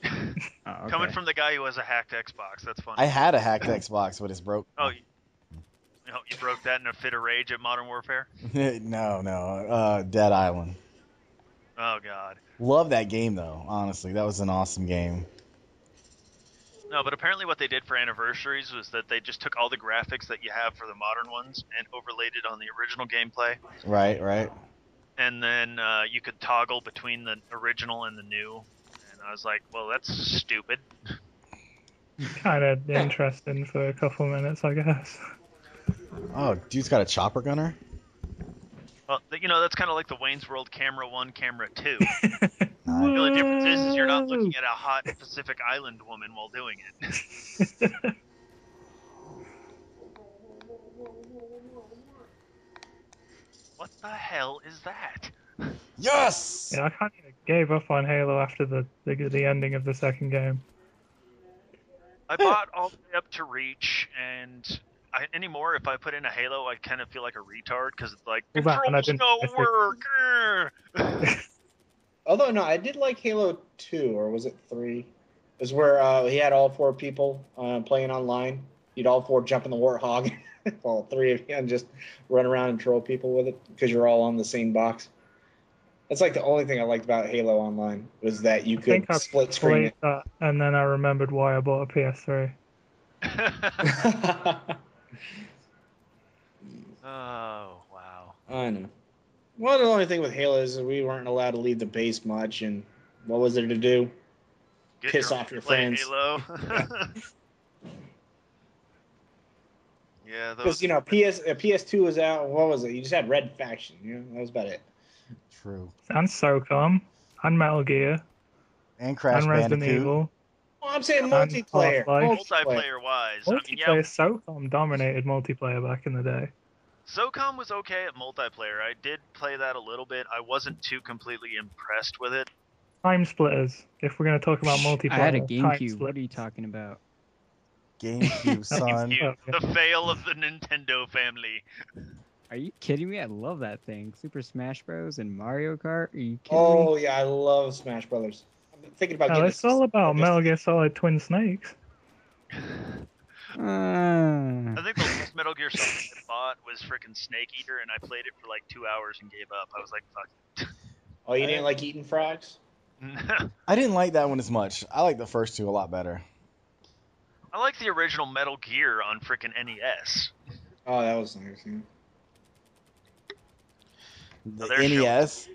Speaker 6: Oh, okay.
Speaker 4: Coming from the guy who has a hacked Xbox, that's funny.
Speaker 3: I had a hacked Xbox, but it's broke.
Speaker 4: Oh, you broke that in a fit of rage at Modern Warfare?
Speaker 3: no. Dead Island.
Speaker 4: Oh God.
Speaker 3: Love that game though. Honestly, that was an awesome game.
Speaker 4: No, but apparently what they did for anniversaries was that they just took all the graphics that you have for the modern ones and overlaid it on the original gameplay.
Speaker 3: Right.
Speaker 4: And then you could toggle between the original and the new. And I was like, well, that's stupid.
Speaker 5: Kind of interesting for a couple minutes, I guess.
Speaker 3: Oh, dude's got a chopper gunner.
Speaker 4: Well, that's kind of like the Wayne's World Camera 1, Camera 2.
Speaker 3: Nice.
Speaker 4: The only difference is you're not looking at a hot Pacific Island woman while doing it. What the hell is that?
Speaker 3: Yes.
Speaker 5: Yeah, I kind of gave up on Halo after the ending of the second game.
Speaker 4: I bought all the way up to Reach, and anymore, if I put in a Halo, I kind of feel like a retard, because it's like,
Speaker 5: Well, that one I
Speaker 4: controls
Speaker 5: didn't-
Speaker 4: don't work!
Speaker 7: Although, no, I did like Halo 2, or was it 3? It was where he had all 4 people playing online. You'd all 4 jump in the Warthog, all 3 of you, and just run around and troll people with it, because you're all on the same box. That's like the only thing I liked about Halo Online, was that you
Speaker 5: I think
Speaker 7: could
Speaker 5: I
Speaker 7: split screen
Speaker 5: played
Speaker 7: it.
Speaker 5: that, and then I remembered why I bought a PS3.
Speaker 4: Oh, wow.
Speaker 7: I know. Well, the only thing with Halo is we weren't allowed to leave the base much, and what was there to do?
Speaker 4: Get
Speaker 7: Piss
Speaker 4: drunk
Speaker 7: off your
Speaker 4: and play
Speaker 7: friends.
Speaker 4: Halo. Yeah,
Speaker 7: Because,
Speaker 4: those.
Speaker 7: PS2 was out, what was it? You just had Red Faction, that was about it.
Speaker 3: True.
Speaker 5: And SOCOM, and Metal Gear,
Speaker 3: And Crash
Speaker 5: and Resident
Speaker 3: Bandicoot.
Speaker 5: Evil.
Speaker 7: Well, I'm saying
Speaker 5: And
Speaker 7: multiplayer.
Speaker 5: Half-Life.
Speaker 4: Multiplayer-wise, I mean, yeah,
Speaker 5: Multiplayer, SOCOM dominated multiplayer back in the day.
Speaker 4: SOCOM was okay at multiplayer. I did play that a little bit. I wasn't too completely impressed with it.
Speaker 5: Time Splitters. If we're going to talk about multiplayer,
Speaker 6: I had a
Speaker 5: Time
Speaker 6: GameCube.
Speaker 5: Splitters.
Speaker 6: What are you talking about?
Speaker 3: GameCube, son.
Speaker 4: The fail of the Nintendo family.
Speaker 6: Are you kidding me? I love that thing. Super Smash Bros. And Mario Kart. Are you kidding me?
Speaker 7: Oh, yeah, I love Smash Brothers. I've been thinking about
Speaker 5: Oh,
Speaker 7: getting
Speaker 5: it's all about Metal Gear Solid Twin Snakes.
Speaker 4: I think the last Metal Gear Solid I bought was frickin' Snake Eater, and I played it for like 2 hours and gave up. I was like, fuck
Speaker 7: Oh, you didn't like eating frogs?
Speaker 4: it.
Speaker 3: I didn't like that one as much. I like the first 2 a lot better.
Speaker 4: I like the original Metal Gear on frickin' NES.
Speaker 7: Oh, that was nice. Yeah.
Speaker 3: The
Speaker 4: there's your-
Speaker 3: NES.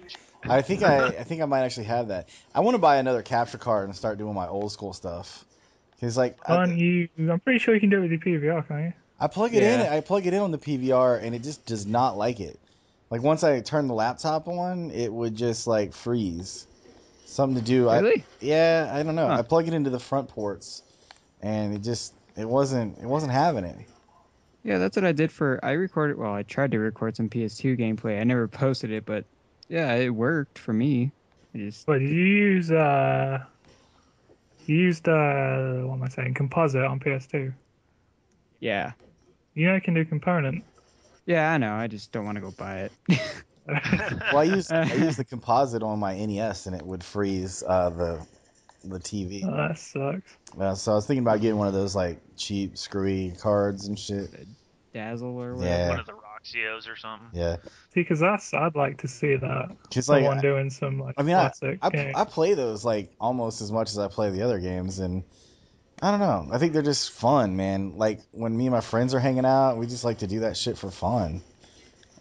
Speaker 3: I think I might actually have that. I want to buy another capture card and start doing my old school stuff. Cause like
Speaker 5: I'm pretty sure you can do it with your PVR, can't you?
Speaker 3: I plug it in. I plug it in on the PVR, and it just does not like it. Like once I turn the laptop on, it would just like freeze. Something to do.
Speaker 6: Really?
Speaker 3: I don't know.
Speaker 6: Huh.
Speaker 3: I plug it into the front ports, and it wasn't having it.
Speaker 6: Yeah, that's what I did I tried to record some PS2 gameplay. I never posted it, but yeah, it worked for me.
Speaker 5: But did you use what am I saying? Composite on PS2.
Speaker 6: Yeah.
Speaker 5: You can do component.
Speaker 6: Yeah, I know. I just don't want to go buy it.
Speaker 3: Well, I used the composite on my NES, and it would freeze the TV.
Speaker 5: Oh, that sucks.
Speaker 3: So I was thinking about getting one of those like cheap, screwy cards and shit.
Speaker 6: Dazzle or whatever.
Speaker 3: Yeah.
Speaker 4: One of the Roxios or something.
Speaker 3: Yeah.
Speaker 5: See, because I'd like to see that.
Speaker 3: Cause like,
Speaker 5: Someone doing some like
Speaker 3: I mean,
Speaker 5: classic game.
Speaker 3: I play those like almost as much as I play the other games, and I don't know. I think they're just fun, man. Like when me and my friends are hanging out, we just like to do that shit for fun.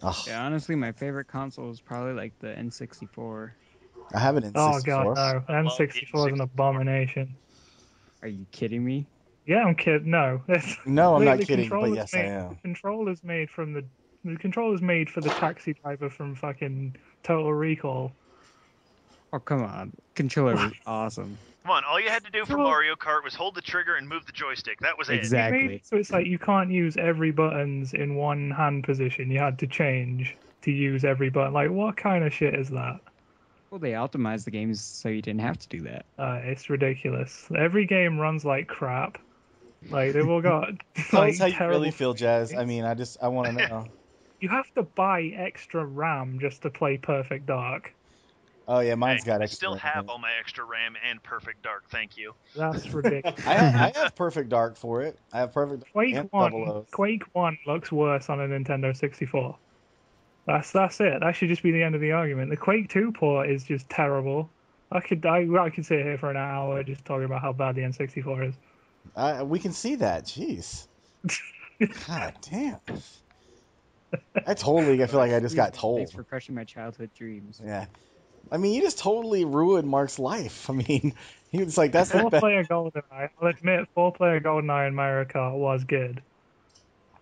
Speaker 3: Ugh.
Speaker 6: Yeah, honestly, my favorite console is probably like the N64.
Speaker 3: I have an N64.
Speaker 5: Oh god, no! N64 is an abomination.
Speaker 6: Are you kidding me?
Speaker 5: Yeah, I'm kidding. No,
Speaker 3: No, I'm not
Speaker 5: the
Speaker 3: kidding, but
Speaker 5: controller's
Speaker 3: yes, I am.
Speaker 5: The controller's made for the taxi driver from fucking Total Recall.
Speaker 6: Oh, come on. Controller was awesome.
Speaker 4: Come on, all you had to do for
Speaker 5: Well-
Speaker 4: Mario Kart was hold the trigger and move the joystick. That was it.
Speaker 6: Exactly.
Speaker 5: Made it so it's like you can't use every buttons in one hand position. You had to change to use every button. Like, what kind of shit is that?
Speaker 6: Well, they optimized the games so you didn't have to do that.
Speaker 5: It's ridiculous. Every game runs like crap. Like they've all got
Speaker 3: Tell
Speaker 5: like
Speaker 3: us how you
Speaker 5: terrible.
Speaker 3: really feel, Jazz. I mean, I want to know.
Speaker 5: You have to buy extra RAM just to play Perfect Dark.
Speaker 3: Oh yeah, mine's got
Speaker 4: I
Speaker 3: extra.
Speaker 4: still
Speaker 3: in
Speaker 4: have
Speaker 3: it.
Speaker 4: all my extra RAM and Perfect Dark, thank you.
Speaker 5: That's ridiculous.
Speaker 3: I have Perfect Dark for it. I have Perfect Dark
Speaker 5: Quake
Speaker 3: and
Speaker 5: 1,
Speaker 3: 00.
Speaker 5: Quake 1 looks worse on a Nintendo 64. That's it. That should just be the end of the argument. The Quake 2 port is just terrible. I could sit here for an hour just talking about how bad the N64 is.
Speaker 3: We can see that. Jeez. God damn. I feel like I just got told.
Speaker 6: Thanks for crushing my childhood dreams.
Speaker 3: Yeah. I mean, you just totally ruined Mark's life. I mean, he was like, that's the best.
Speaker 5: 4-player GoldenEye. I'll admit, 4-player GoldenEye in Mario Kart was good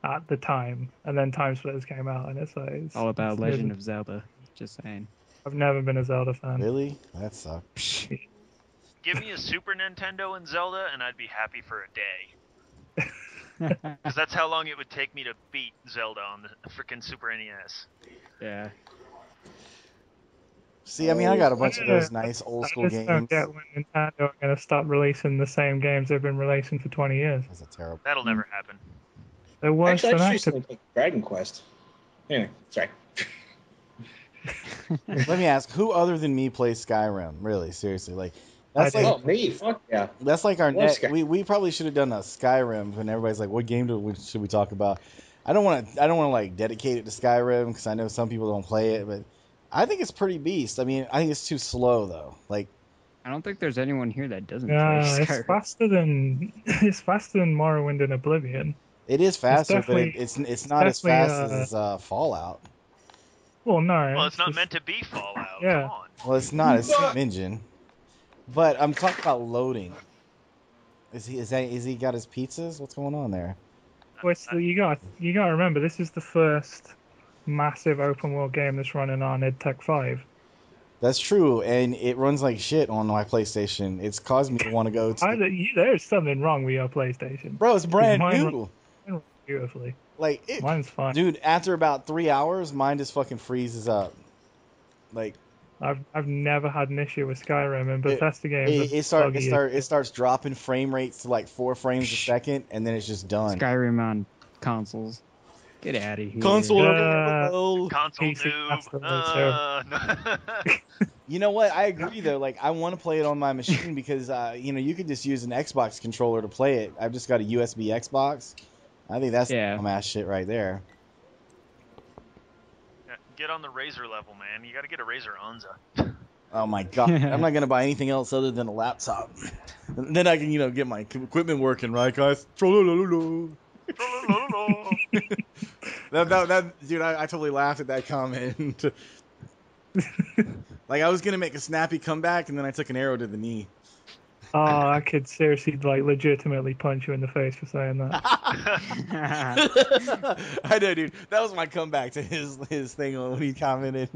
Speaker 5: at the time, and then Time Splitters came out, and it's
Speaker 6: All about Legend of Zelda. Just saying.
Speaker 5: I've never been a Zelda fan.
Speaker 3: Really? That sucks.
Speaker 4: Give me a Super Nintendo and Zelda, and I'd be happy for a day. Because that's how long it would take me to beat Zelda on the freaking Super NES.
Speaker 6: Yeah.
Speaker 3: See, I mean, I got a bunch of those nice old school
Speaker 5: I just
Speaker 3: games.
Speaker 5: don't get when Nintendo are going to stop releasing the same games they've been releasing for 20 years.
Speaker 3: That's a terrible.
Speaker 4: That'll never happen.
Speaker 5: They're worse
Speaker 7: Actually, I
Speaker 5: than
Speaker 7: just recently played Dragon Quest. Anyway, sorry.
Speaker 3: Let me ask, who other than me plays Skyrim? Really, seriously, like that's
Speaker 5: I do.
Speaker 3: like
Speaker 7: Oh, me? Fuck yeah.
Speaker 3: that's like our
Speaker 7: Love
Speaker 3: next.
Speaker 7: Skyrim.
Speaker 3: We probably should have done a Skyrim when everybody's like, what game should we talk about? I don't want to like dedicate it to Skyrim because I know some people don't play it, but I think it's pretty beast. I mean, I think it's too slow though. Like,
Speaker 6: I don't think there's anyone here that doesn't
Speaker 5: Yeah,
Speaker 6: play
Speaker 5: it's
Speaker 6: Skyrim.
Speaker 5: it's faster than Morrowind and Oblivion.
Speaker 3: it is faster, but
Speaker 5: definitely-
Speaker 3: it's not as fast
Speaker 5: definitely,
Speaker 3: as Fallout.
Speaker 5: Well, no.
Speaker 4: Well, it's not
Speaker 5: just-
Speaker 4: meant to be Fallout.
Speaker 5: Yeah.
Speaker 4: Come on.
Speaker 3: Well, it's not. It's the same engine. But I'm talking about loading. Is he got his pizzas? What's going on there?
Speaker 5: You got to remember, this is the first massive open world game that's running on EdTech 5.
Speaker 3: That's true, and it runs like shit on my PlayStation. It's caused me to want to go to.
Speaker 5: There's something wrong with your PlayStation.
Speaker 3: Bro, it's brand
Speaker 5: Mine
Speaker 3: new.
Speaker 5: runs beautifully.
Speaker 3: Like
Speaker 5: Mine's fine.
Speaker 3: dude. After about 3 hours, mine just fucking freezes up. Like
Speaker 5: I've never had an issue with Skyrim, and Bethesda games.
Speaker 3: it starts dropping frame rates to like 4 frames a second, and then it's just done.
Speaker 6: Skyrim on consoles. Get out of here.
Speaker 3: Console.
Speaker 4: Console
Speaker 5: PC master
Speaker 4: noob.
Speaker 3: You know what? I agree though. Like I want to play it on my machine because you could just use an Xbox controller to play it. I've just got a USB Xbox. I think that's some ass shit right there.
Speaker 4: Yeah, get on the Razer level, man. You got to get a Razer Onza.
Speaker 3: Oh my god! I'm not gonna buy anything else other than a laptop. Then I can get my equipment working, right, guys? That dude, I totally laughed at that comment. Like I was gonna make a snappy comeback, and then I took an arrow to the knee.
Speaker 5: Oh, I could seriously, legitimately punch you in the face for saying that.
Speaker 3: I know, dude. That was my comeback to his thing when he commented.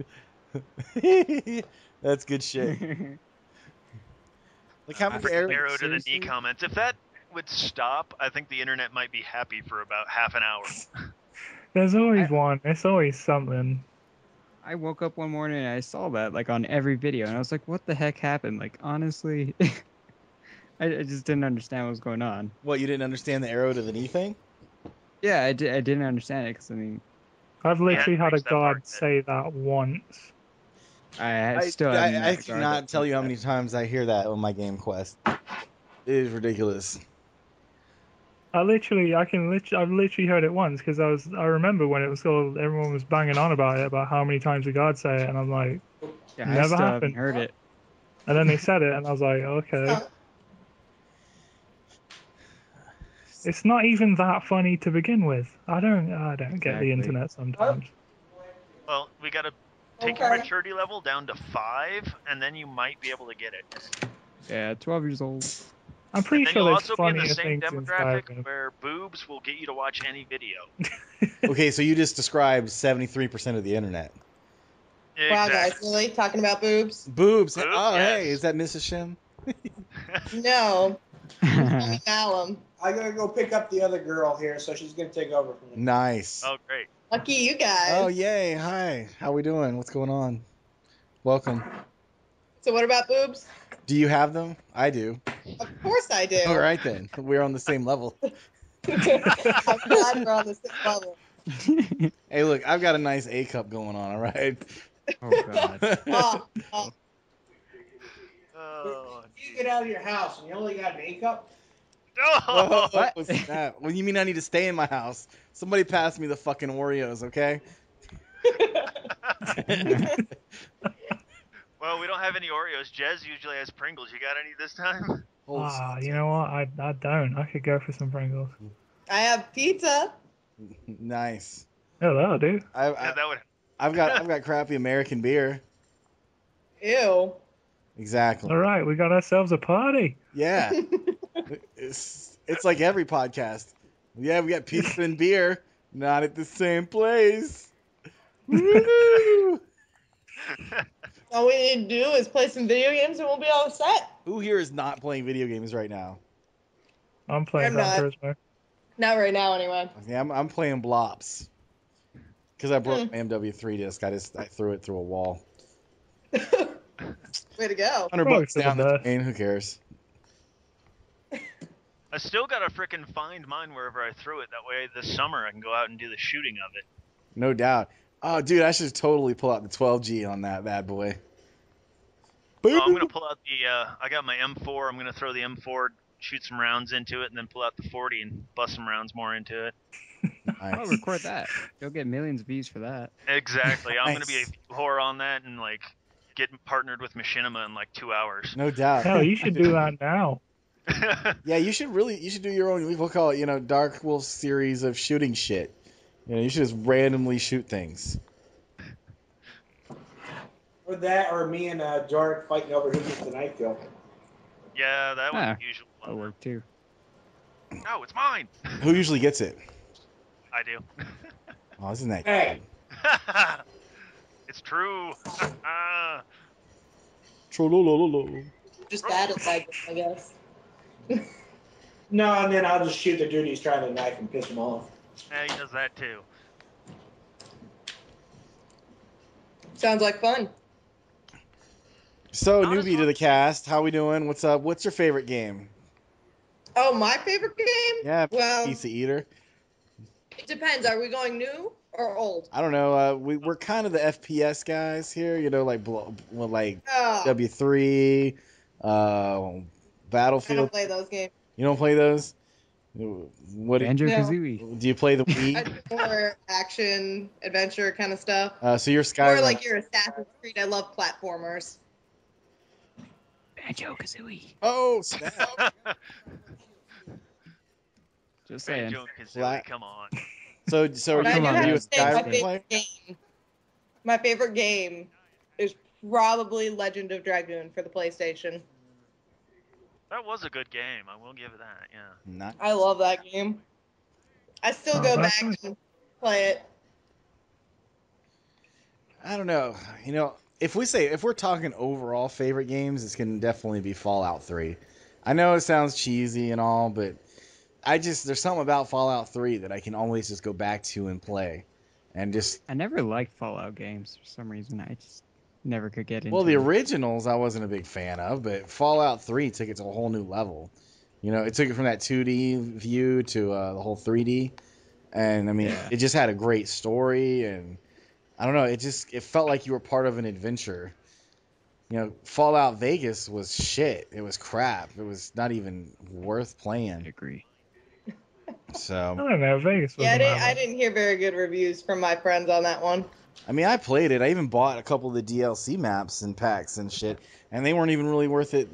Speaker 3: That's good shit. Like how many
Speaker 4: arrow to the knee comments? If that would stop, I think the internet might be happy for about half an hour.
Speaker 5: There's always one. It's always something.
Speaker 6: I woke up one morning and I saw that on every video, and I was like, "What the heck happened?" Like honestly, I just didn't understand what was going on.
Speaker 3: What, you didn't understand the arrow to the knee thing?
Speaker 6: Yeah, I didn't understand it because
Speaker 5: I've literally had a god say that once.
Speaker 6: I
Speaker 3: cannot tell you how many times I hear that on my game quest. It is ridiculous.
Speaker 5: I've literally heard it once because I remember when it was all everyone was banging on about it, about how many times the god say it, and I'm like, never happened.
Speaker 6: Heard it.
Speaker 5: And then they said it, and I was like, okay. It's not even that funny to begin with. I don't get the internet sometimes.
Speaker 4: Well, we gotta take your maturity level down to 5, and then you might be able to get it.
Speaker 6: Yeah, 12 years old.
Speaker 5: I'm pretty sure
Speaker 4: you'll
Speaker 5: there's
Speaker 4: also be in
Speaker 5: funnier
Speaker 4: the same
Speaker 5: things in
Speaker 4: demographic
Speaker 5: Skyrim.
Speaker 4: where boobs will get you to watch any video.
Speaker 3: Okay, so you just described 73% of the internet.
Speaker 8: Wow,
Speaker 4: Exactly.
Speaker 8: guys, really talking about boobs?
Speaker 3: Boobs.
Speaker 4: Boobs,
Speaker 3: Oh,
Speaker 4: yes.
Speaker 3: hey, is that Mrs. Shim?
Speaker 8: No. Malum.
Speaker 7: I gotta go pick up the other girl here, so she's gonna take over from me.
Speaker 3: Nice.
Speaker 4: Oh, great.
Speaker 8: Lucky you guys.
Speaker 3: Oh, yay. Hi. How we doing? What's going on? Welcome.
Speaker 8: So what about boobs?
Speaker 3: Do you have them? I do.
Speaker 8: Of course I do.
Speaker 3: All right then, we're on the same level.
Speaker 8: I'm glad we're on the same level.
Speaker 3: Hey, look, I've got a nice A cup going on. All right.
Speaker 6: Oh god.
Speaker 8: Oh,
Speaker 4: Oh,
Speaker 7: You get out of your house and you only got an A cup.
Speaker 4: oh.
Speaker 3: Oh, snap. Well, you mean I need to stay in my house? Somebody pass me the fucking Oreos, okay?
Speaker 4: Well, we don't have any Oreos. Jez usually has Pringles. You got any this time?
Speaker 3: Holy shit.
Speaker 5: You know what? I don't. I could go for some Pringles.
Speaker 8: I have pizza.
Speaker 3: Nice.
Speaker 5: Oh, that'll do.
Speaker 4: Yeah, that would.
Speaker 3: I've got crappy American beer.
Speaker 8: Ew.
Speaker 3: Exactly.
Speaker 5: All right, we got ourselves a party.
Speaker 3: Yeah. It's like every podcast. Yeah, we got pizza and beer, not at the same place. Woo!
Speaker 8: All we need to do is play some video games and we'll be all set.
Speaker 3: Who here is not playing video games right now?
Speaker 5: I'm playing
Speaker 8: I'm
Speaker 5: Gran
Speaker 8: not.
Speaker 5: Turismo.
Speaker 8: Not right now, anyway.
Speaker 3: Yeah, I'm playing Blops. Because I broke my MW3 disc. I threw it through a wall.
Speaker 8: Way to go.
Speaker 3: $100
Speaker 5: for the
Speaker 3: down the
Speaker 5: best.
Speaker 3: drain. Who cares?
Speaker 4: I still gotta frickin' find mine wherever I threw it. That way, this summer I can go out and do the shooting of it.
Speaker 3: No doubt. Oh, dude, I should totally pull out the 12G on that bad boy.
Speaker 4: Oh, I'm gonna pull out the. I got my M4. I'm gonna throw the M4, shoot some rounds into it, and then pull out the 40 and bust some rounds more into it.
Speaker 6: I'll
Speaker 3: Nice.
Speaker 6: record that. You'll get millions of views for that.
Speaker 4: Exactly. I'm gonna be a
Speaker 3: Nice.
Speaker 4: whore on that and like get partnered with Machinima in like 2 hours.
Speaker 3: No doubt.
Speaker 5: Hell, you should do that now.
Speaker 3: Yeah, you should do your own, we'll call it, Dark Wolf series of shooting shit. You should just randomly shoot things.
Speaker 7: Or that, or me and Jordan fighting over who gets the night kill.
Speaker 4: Yeah, that
Speaker 6: Ah,
Speaker 4: would be usual.
Speaker 6: That'll work too.
Speaker 4: No, it's mine.
Speaker 3: Who usually gets it?
Speaker 4: I do.
Speaker 3: Oh, isn't that
Speaker 7: Hey.
Speaker 4: It's true.
Speaker 3: Trollolololo.
Speaker 8: Just bad at that, I guess.
Speaker 7: No, and then I'll just shoot the dude who's trying to knife and piss him off.
Speaker 4: Yeah, he does that too.
Speaker 8: Sounds like fun.
Speaker 3: So,
Speaker 4: Not as
Speaker 3: newbie to
Speaker 4: fun.
Speaker 3: the cast, how we doing? What's up? What's your favorite game?
Speaker 8: Oh, my favorite game?
Speaker 3: Yeah,
Speaker 8: Well,
Speaker 3: pizza eater.
Speaker 8: it depends. Are we going new or old?
Speaker 3: I don't know. We're kind of the FPS guys here, like
Speaker 8: Oh,
Speaker 3: W3,
Speaker 8: I
Speaker 3: Battlefield.
Speaker 8: don't play those games.
Speaker 3: You don't play those? What do
Speaker 6: Banjo Kazooie.
Speaker 3: you play the
Speaker 8: I
Speaker 3: Wii?
Speaker 8: do more action, adventure kind of stuff.
Speaker 3: So you're
Speaker 8: More
Speaker 3: Skyrim.
Speaker 8: like your Assassin's Creed. I love platformers.
Speaker 6: Banjo Kazooie.
Speaker 3: Oh, snap.
Speaker 6: Just saying.
Speaker 4: Banjo and Kazooie,
Speaker 3: Flat.
Speaker 4: come on.
Speaker 3: So
Speaker 8: But I
Speaker 6: come
Speaker 8: do
Speaker 6: on,
Speaker 8: have
Speaker 6: man.
Speaker 8: to say, my
Speaker 3: Skyrim player?
Speaker 8: favorite game. My favorite game is probably Legend of Dragoon for the PlayStation.
Speaker 4: That was a good game. I will give it that. Yeah.
Speaker 3: Not.
Speaker 8: I love that game. I still
Speaker 5: Oh,
Speaker 8: go
Speaker 5: that's
Speaker 8: back
Speaker 5: nice.
Speaker 8: and play it.
Speaker 3: I don't know. If we're talking overall favorite games, it's gonna definitely be Fallout 3. I know it sounds cheesy and all, but there's something about Fallout 3 that I can always just go back to and play, and just
Speaker 6: I never liked Fallout games for some reason. I just never could get into
Speaker 3: well, the
Speaker 6: them.
Speaker 3: originals I wasn't a big fan of, but Fallout 3 took it to a whole new level. It took it from that 2D view to the whole 3D, and I mean,
Speaker 6: Yeah.
Speaker 3: it just had a great story, and I don't know, it felt like you were part of an adventure. Fallout Vegas was shit. It was crap. It was not even worth
Speaker 6: I
Speaker 3: playing.
Speaker 6: agree.
Speaker 5: I
Speaker 3: So,
Speaker 5: don't know. Vegas was
Speaker 8: Yeah, I didn't hear very good reviews from my friends on that one.
Speaker 3: I mean, I played it. I even bought a couple of the DLC maps and packs and shit, and they weren't even really worth it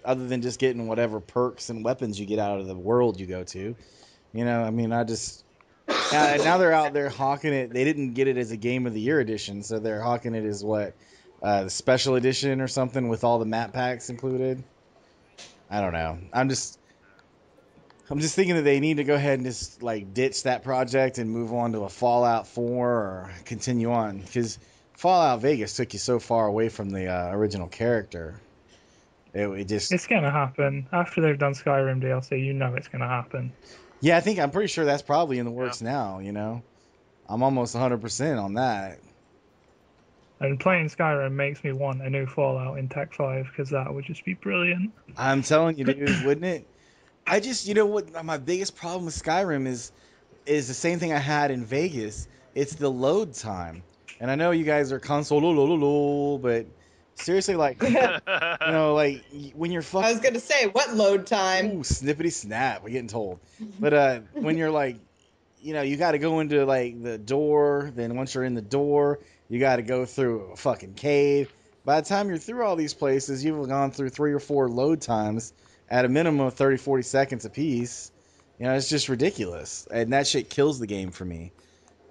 Speaker 3: other than just getting whatever perks and weapons you get out of the world you go to. I mean, now they're out there hawking it. They didn't get it as a Game of the Year edition, so they're hawking it as what, the special edition or something with all the map packs included. I don't know. I'm just thinking that they need to go ahead and just ditch that project and move on to a Fallout 4 or continue on, because Fallout Vegas took you so far away from the original character. It just
Speaker 5: It's gonna happen after they've done Skyrim DLC. You know it's gonna happen.
Speaker 3: yeah, I'm pretty sure that's probably in the works now. I'm almost 100% on that.
Speaker 5: And playing Skyrim makes me want a new Fallout in Tech 5 because that would just be brilliant.
Speaker 3: I'm telling you, dude, wouldn't it? I just, you know what, my biggest problem with Skyrim is the same thing I had in Vegas. It's the load time. And I know you guys are console, but seriously, like, like when you're
Speaker 8: I was gonna say, what load time?
Speaker 3: ooh, snippety snap, we're getting told. But when you're like, you got to go into like the door. Then once you're in the door, you got to go through a fucking cave. By the time you're through all these places, you've gone through 3 or 4 load times at a minimum of 30, 40 seconds a piece. It's just ridiculous. And that shit kills the game for me.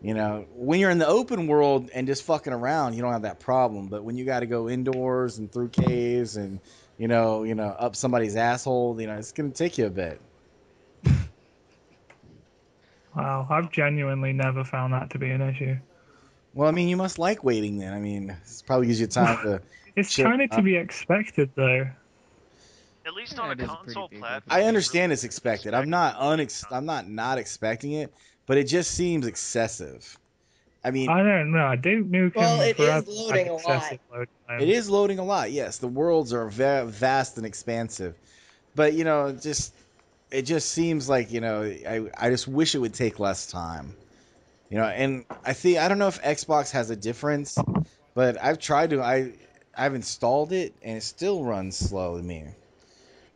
Speaker 3: When you're in the open world and just fucking around, you don't have that problem. But when you got to go indoors and through caves and, up somebody's asshole, it's going to take you a bit.
Speaker 5: Wow, I've genuinely never found that to be an issue.
Speaker 3: Well, I mean, you must like waiting then. I mean, it probably gives you time to.
Speaker 5: It's
Speaker 3: chill
Speaker 5: kind of to
Speaker 3: out.
Speaker 5: be expected, though.
Speaker 4: At least on a
Speaker 6: it is a
Speaker 4: console
Speaker 6: pretty big
Speaker 4: platform.
Speaker 3: I
Speaker 6: difference.
Speaker 3: understand
Speaker 4: really
Speaker 3: it's expected.
Speaker 4: expect
Speaker 3: I'm not
Speaker 4: it.
Speaker 3: not expecting it, but it just seems excessive. I mean,
Speaker 5: I don't know. Duke Nukem
Speaker 8: Well, it
Speaker 5: Forever
Speaker 8: is
Speaker 5: had
Speaker 8: loading a lot.
Speaker 5: excessive load
Speaker 3: it
Speaker 5: times.
Speaker 3: is loading a lot. Yes, the worlds are vast and expansive, but it just seems like I just wish it would take less time. And I don't know if Xbox has a difference, but I've installed it and it still runs slow to me.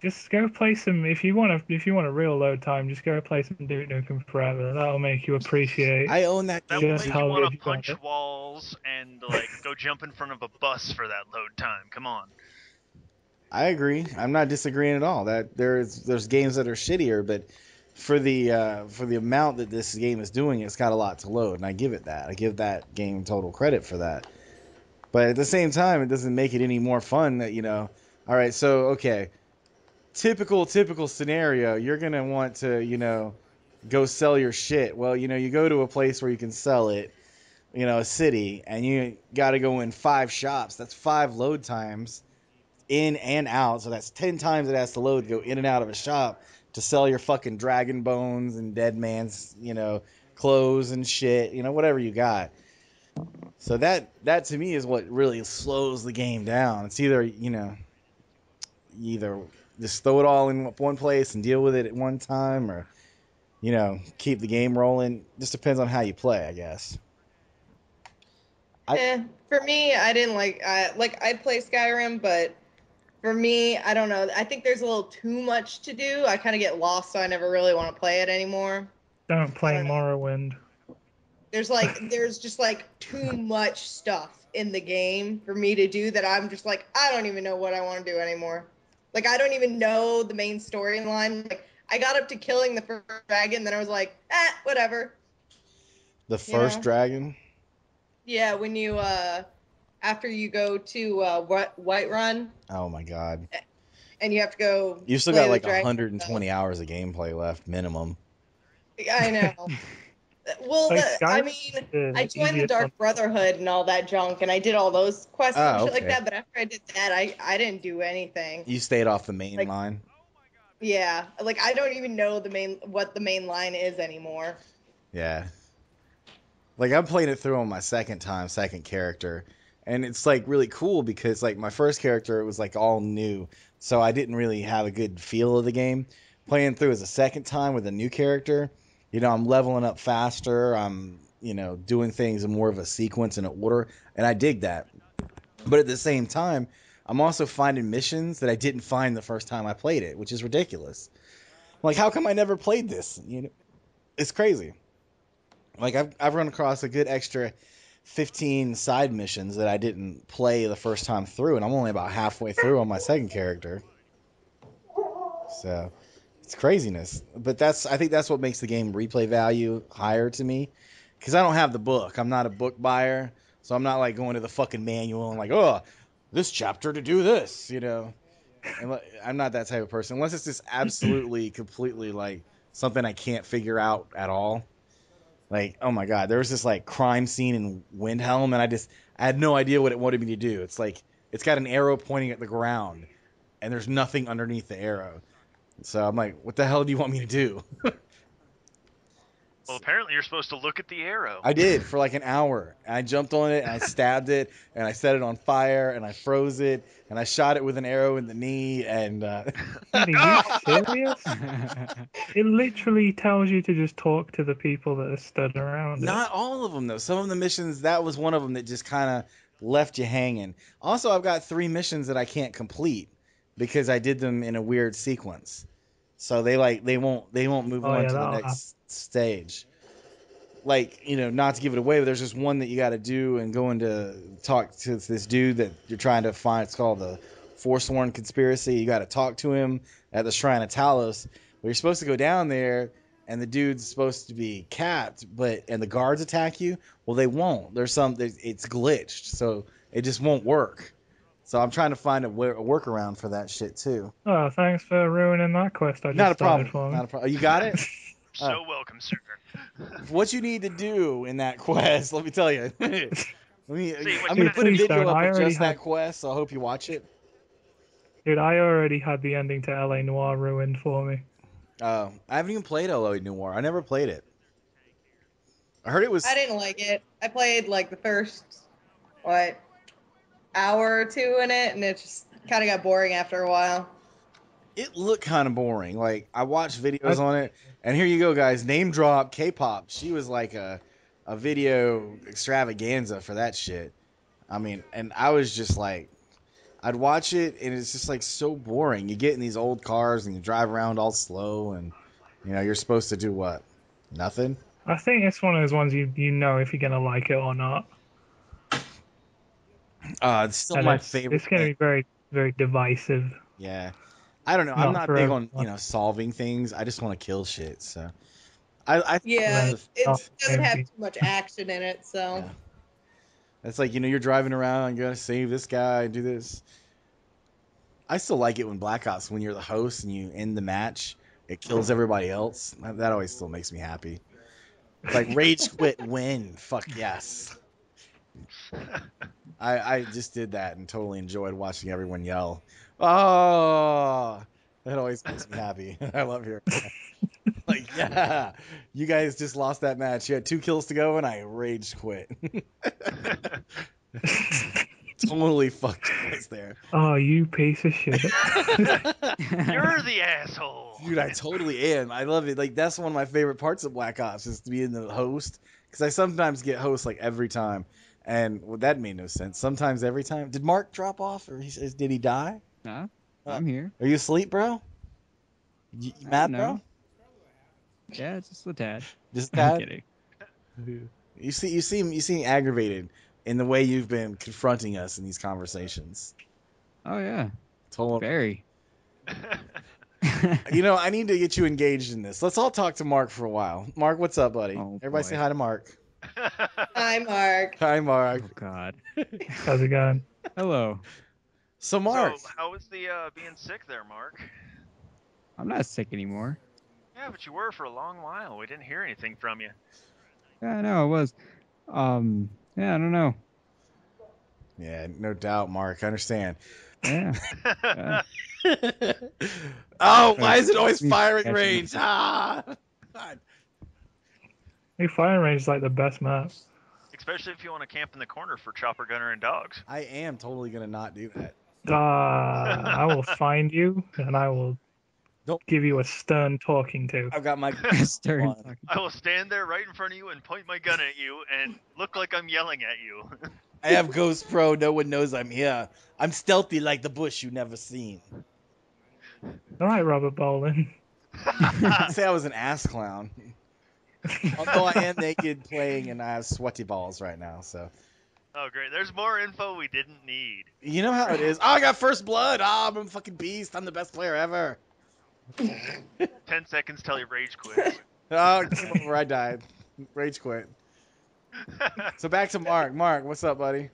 Speaker 5: Just go play some. If you want a real load time, just go play some Duke Nukem Forever. That'll make you appreciate
Speaker 3: I own that
Speaker 4: That
Speaker 3: game.
Speaker 4: will
Speaker 5: just
Speaker 4: make you
Speaker 5: how
Speaker 4: want
Speaker 5: good
Speaker 4: to
Speaker 5: you got
Speaker 4: punch
Speaker 5: it.
Speaker 4: walls and go jump in front of a bus for that load time. Come on.
Speaker 3: I agree. I'm not disagreeing at all. That there's games that are shittier, but for the amount that this game is doing, it's got a lot to load, and I give it that. I give that game total credit for that. But at the same time, it doesn't make it any more fun that All right, so okay, typical scenario. You're gonna want to go sell your shit. Well, you go to a place where you can sell it. A city, and you got to go in 5 shops. That's 5 load times in and out. So that's 10 times it has to load to go in and out of a shop to sell your fucking dragon bones and dead man's, clothes and shit, whatever you got. So that to me is what really slows the game down. It's either, you either just throw it all in one place and deal with it at one time, or, keep the game rolling. Just depends on how you play, I guess.
Speaker 8: For me, I didn't I play Skyrim, but for me, I don't know. I think there's a little too much to do. I kind of get lost, so I never really want to play it anymore.
Speaker 5: Don't play
Speaker 8: I don't know.
Speaker 5: Morrowind.
Speaker 8: There's just too much stuff in the game for me to do that I'm just I don't even know what I want to do anymore. I don't even know the main storyline. I got up to killing the first dragon, then I was like, whatever.
Speaker 3: The first
Speaker 8: know?
Speaker 3: dragon?
Speaker 8: Yeah, when you after you go to Whiterun
Speaker 3: Oh my god.
Speaker 8: and you have to go
Speaker 3: You still
Speaker 8: slay
Speaker 3: got
Speaker 8: the
Speaker 3: like
Speaker 8: dragon.
Speaker 3: 120 hours of gameplay left minimum.
Speaker 8: I know. Well,
Speaker 5: Like,
Speaker 8: I
Speaker 5: Skyrim
Speaker 8: mean,
Speaker 5: is
Speaker 8: I
Speaker 5: the
Speaker 8: joined the
Speaker 5: easiest
Speaker 8: Dark
Speaker 5: one.
Speaker 8: Brotherhood and all that junk, and I did all those quests and shit like
Speaker 3: Okay.
Speaker 8: that. But after I did that, I didn't do anything.
Speaker 3: You stayed off the main
Speaker 8: Like-
Speaker 3: line.
Speaker 8: Yeah, I don't even know what the main line is anymore.
Speaker 3: Yeah. Like I'm playing it through on my second character, and it's like really cool because like my first character it was like all new, so I didn't really have a good feel of the game. Playing through as a second time with a new character, I'm leveling up faster. I'm doing things in more of a sequence and an order, and I dig that. But at the same time, I'm also finding missions that I didn't find the first time I played it, which is ridiculous. Like, how come I never played this? It's crazy. Like, I've run across a good extra 15 side missions that I didn't play the first time through, and I'm only about halfway through on my second character. So, it's craziness. But I think that's what makes the game replay value higher to me. Because I don't have the book. I'm not a book buyer. So I'm not like going to the fucking manual and like, oh, this chapter to do this, And I'm not that type of person. Unless it's just absolutely, completely like something I can't figure out at all. Like, oh my god, there was this like crime scene in Windhelm, and I had no idea what it wanted me to do. It's like it's got an arrow pointing at the ground, and there's nothing underneath the arrow. So I'm like, what the hell do you want me to do?
Speaker 4: Well, apparently you're supposed to look at the arrow.
Speaker 3: I did for like an hour. And I jumped on it and I stabbed it and I set it on fire and I froze it and I shot it with an arrow in the knee and
Speaker 5: Eddie, you serious? It literally tells you to just talk to the people that are stood around
Speaker 3: not
Speaker 5: it.
Speaker 3: all of them though. Some of the missions, that was one of them that just kind of left you hanging. Also, I've got 3 missions that I can't complete because I did them in a weird sequence. So they won't move
Speaker 5: Oh,
Speaker 3: on
Speaker 5: yeah,
Speaker 3: to the
Speaker 5: that'll
Speaker 3: next stage. Like, not to give it away, but there's just one that you got to do and go into talk to this dude that you're trying to find. It's called the Forsworn Conspiracy. You got to talk to him at the Shrine of Talos. But you're supposed to go down there, and the dude's supposed to be capped, and the guards attack you. Well, they won't. It's glitched, so it just won't work. So I'm trying to find a workaround for that shit too.
Speaker 5: Oh, thanks for ruining that quest I just
Speaker 3: Not a
Speaker 5: started
Speaker 3: problem.
Speaker 5: for me.
Speaker 3: Not a problem. You got it.
Speaker 4: So welcome, sir.
Speaker 3: What you need to do in that quest, let me tell you. I'm going to put a
Speaker 5: please
Speaker 3: video
Speaker 5: don't.
Speaker 3: up
Speaker 5: I
Speaker 3: of
Speaker 5: already
Speaker 3: just that
Speaker 5: had-
Speaker 3: quest, so I hope you watch it.
Speaker 5: Dude, I already had the ending to LA Noire ruined for me.
Speaker 3: I haven't even played LA Noire. I never played it. I heard it was...
Speaker 8: I didn't like it. I played like the first, hour or two in it, and it just kind of got boring after a while.
Speaker 3: It looked kind of boring. Like, I watched videos on it, and here you go, guys. Name drop K-pop. She was like a video extravaganza for that shit. I mean, and I was just like... I'd watch it, and it's just like so boring. You get in these old cars, and you drive around all slow, and you're supposed to do what? Nothing?
Speaker 5: I think it's one of those ones you know if you're going to like it or not.
Speaker 3: It's still
Speaker 5: And
Speaker 3: my
Speaker 5: it's
Speaker 3: favorite
Speaker 5: going to
Speaker 3: thing.
Speaker 5: be very, very divisive.
Speaker 3: Yeah. I don't know. I'm
Speaker 5: Not
Speaker 3: not
Speaker 5: for
Speaker 3: big on,
Speaker 5: everyone.
Speaker 3: solving things. I just want to kill shit. So I
Speaker 8: Yeah,
Speaker 5: That's
Speaker 8: it
Speaker 5: not
Speaker 8: doesn't have
Speaker 5: maybe.
Speaker 8: too much action in it, so.
Speaker 3: Yeah. It's like, you're driving around, you got to save this guy, do this. I still like it when Black Ops, when you're the host and you end the match, it kills everybody else. That always still makes me happy. It's like rage quit win. Fuck yes. I just did that and totally enjoyed watching everyone yell. Oh, that always makes me happy. I love hearing that. Like, yeah, you guys just lost that match. You had 2 kills to go, and I rage quit. Totally fucked you guys there.
Speaker 5: Oh, you piece of shit.
Speaker 4: You're the asshole.
Speaker 3: Dude, I totally am. I love it. Like, that's one of my favorite parts of Black Ops is to be in the host. Because I sometimes get host, like, every time. And that made no sense. Sometimes every time. Did Mark drop off? Or did he die?
Speaker 6: No, I'm here.
Speaker 3: Are you asleep, bro? You mad,
Speaker 6: No.
Speaker 3: bro?
Speaker 6: Yeah, just a tad.
Speaker 3: Just
Speaker 6: I'm
Speaker 3: that?
Speaker 6: kidding.
Speaker 3: You seem aggravated in the way you've been confronting us in these conversations.
Speaker 6: Oh yeah,
Speaker 3: Totally.
Speaker 6: very.
Speaker 3: I need to get you engaged in this. Let's all talk to Mark for a while. Mark, what's up, buddy?
Speaker 6: Oh,
Speaker 3: Everybody
Speaker 6: boy.
Speaker 3: say hi to Mark.
Speaker 8: Hi, Mark.
Speaker 3: Hi, Mark.
Speaker 6: Oh God.
Speaker 5: How's it going?
Speaker 6: Hello.
Speaker 3: So, Mark.
Speaker 4: So, how was the being sick there, Mark?
Speaker 6: I'm not sick anymore.
Speaker 4: Yeah, but you were for a long while. We didn't hear anything from you.
Speaker 6: Yeah, I know it was. Yeah, I don't know.
Speaker 3: Yeah, no doubt, Mark. I understand.
Speaker 6: Yeah. Yeah.
Speaker 3: Oh, why is it always
Speaker 6: Me
Speaker 3: firing
Speaker 6: catching
Speaker 3: range? Ah! God.
Speaker 5: Hey, firing range is like the best map.
Speaker 4: Especially if you want to camp in the corner for chopper gunner and dogs.
Speaker 3: I am totally going to not do that.
Speaker 5: I will find you and I will
Speaker 3: Don't-
Speaker 5: give you a stern talking to.
Speaker 3: I've got my
Speaker 6: Stern
Speaker 3: on.
Speaker 6: talking.
Speaker 4: I will stand there right in front of you and point my gun at you and look like I'm yelling at you.
Speaker 3: I have Ghost Pro. No one knows I'm here. I'm stealthy like the bush you never seen.
Speaker 5: All right, Robert Bolin.
Speaker 3: I'd say I was an ass clown. Although I am naked playing and I have sweaty balls right now, so.
Speaker 4: Oh, great. There's more info we didn't need.
Speaker 3: You know how it is. Oh, I got first blood. Oh, I'm a fucking beast. I'm the best player ever.
Speaker 4: 10 seconds till he rage quits.
Speaker 3: Oh, game over. I died. Rage quit. So back to Mark. Mark, what's up, buddy?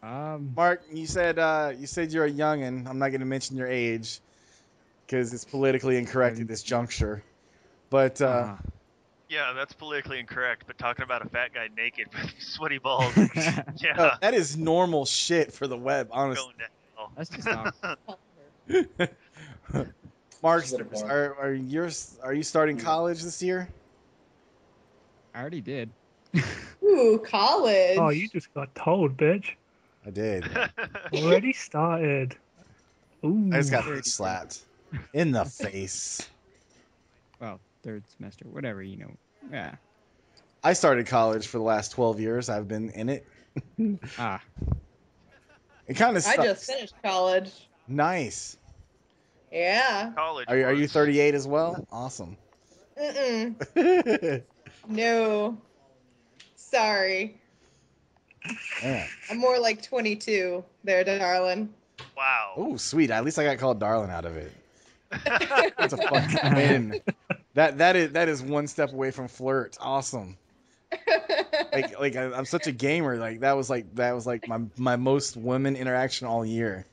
Speaker 3: Mark, you said you're a youngin'. I'm not going to mention your age because it's politically incorrect at this juncture. But
Speaker 4: Yeah, that's politically incorrect, but talking about a fat guy naked with sweaty balls, yeah,
Speaker 3: no, that is normal shit for the web, honestly.
Speaker 4: going to hell.
Speaker 6: That's just not.
Speaker 3: Mark,
Speaker 7: She's at a bar.
Speaker 3: are you starting college this year?
Speaker 6: I already did.
Speaker 8: Ooh, college.
Speaker 5: Oh, you just got told, bitch.
Speaker 3: I did.
Speaker 5: Already started. Ooh.
Speaker 3: I just got slapped in the face.
Speaker 6: Well, third semester, whatever, Yeah.
Speaker 3: I started college for the last 12 years. I've been in it.
Speaker 6: Ah.
Speaker 3: It kind of
Speaker 8: I
Speaker 3: sucks.
Speaker 8: just finished college.
Speaker 3: Nice.
Speaker 8: Yeah.
Speaker 4: College.
Speaker 3: Are you
Speaker 4: was-
Speaker 3: 38 as well? Awesome.
Speaker 8: Mm-mm. No. Sorry.
Speaker 3: Man.
Speaker 8: I'm more like 22 there, darling.
Speaker 4: Wow.
Speaker 3: Oh, sweet. At least I got called darling out of it. That's a fucking win. That is one step away from flirt. Awesome. I'm such a gamer. That was like my most women interaction all year.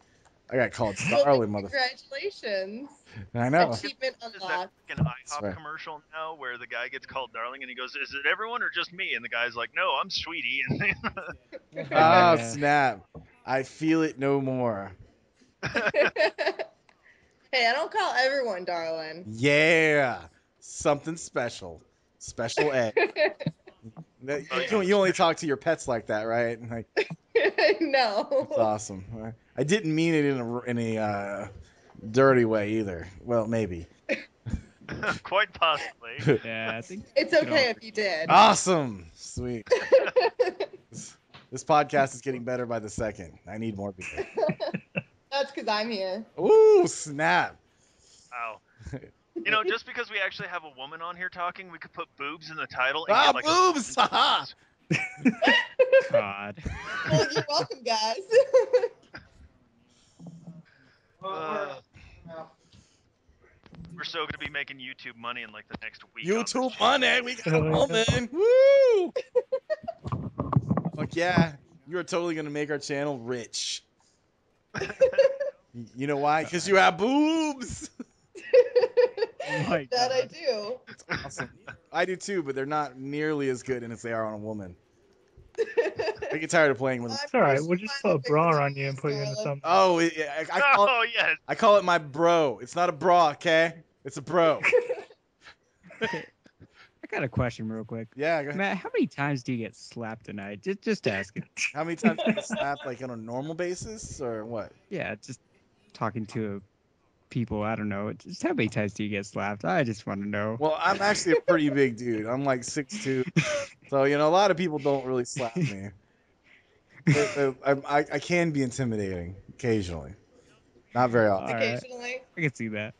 Speaker 3: I got called darling, motherfucker.
Speaker 8: Congratulations.
Speaker 3: I know.
Speaker 8: Achievement
Speaker 4: Is that
Speaker 8: unlocked.
Speaker 4: like an IHOP
Speaker 3: right.
Speaker 4: commercial now where the guy gets called darling and he goes, "Is it everyone or just me?" And the guy's like, "No, I'm sweetie." And
Speaker 3: Ah,
Speaker 6: Yeah.
Speaker 3: snap. I feel it no more.
Speaker 8: Hey, I don't call everyone darling.
Speaker 3: Yeah. Something special. Special ed. You only talk to your pets like that, right? Like,
Speaker 8: No.
Speaker 3: it's awesome. I didn't mean it in a dirty way either. Well, maybe.
Speaker 4: quite possibly.
Speaker 6: Yeah, I think
Speaker 8: It's okay if you did.
Speaker 3: Awesome. Sweet. This podcast is getting better by the second. I need more beer.
Speaker 8: That's because I'm here.
Speaker 3: Ooh, snap.
Speaker 4: Wow. Just because we actually have a woman on here talking, we could put boobs in the title and
Speaker 3: Ah,
Speaker 4: get like
Speaker 3: boobs! Haha!
Speaker 6: God.
Speaker 8: Well, you're welcome, guys.
Speaker 4: We're still gonna be making YouTube money in like the next week. on this
Speaker 3: YouTube
Speaker 4: channel.
Speaker 3: money. We got a woman. Woo! Fuck yeah. You're totally going to make our channel rich. You know why? Because you have boobs.
Speaker 6: Oh my
Speaker 8: That I
Speaker 6: God.
Speaker 8: do.
Speaker 3: It's awesome. I do too, but they're not nearly as good as they are on a woman. I get tired of playing with them.
Speaker 5: It's alright, we'll just put a bra on you and put you in the thumbnail.
Speaker 3: Oh,
Speaker 4: Oh yes.
Speaker 3: I call it my bro. It's not a bra, okay? It's a bro.
Speaker 6: I got a question real quick.
Speaker 3: Yeah, go ahead.
Speaker 6: Matt, how many times do you get slapped a night? Just asking.
Speaker 3: How many times do you get slapped, like on a normal basis, or what?
Speaker 6: Yeah, just talking to people. I don't know. Just how many times do you get slapped? I just want to know.
Speaker 3: Well, I'm actually a pretty big dude. I'm like 6'2". So, a lot of people don't really slap me. I can be intimidating occasionally. Not very often.
Speaker 6: All right.
Speaker 8: Occasionally.
Speaker 6: I can see that.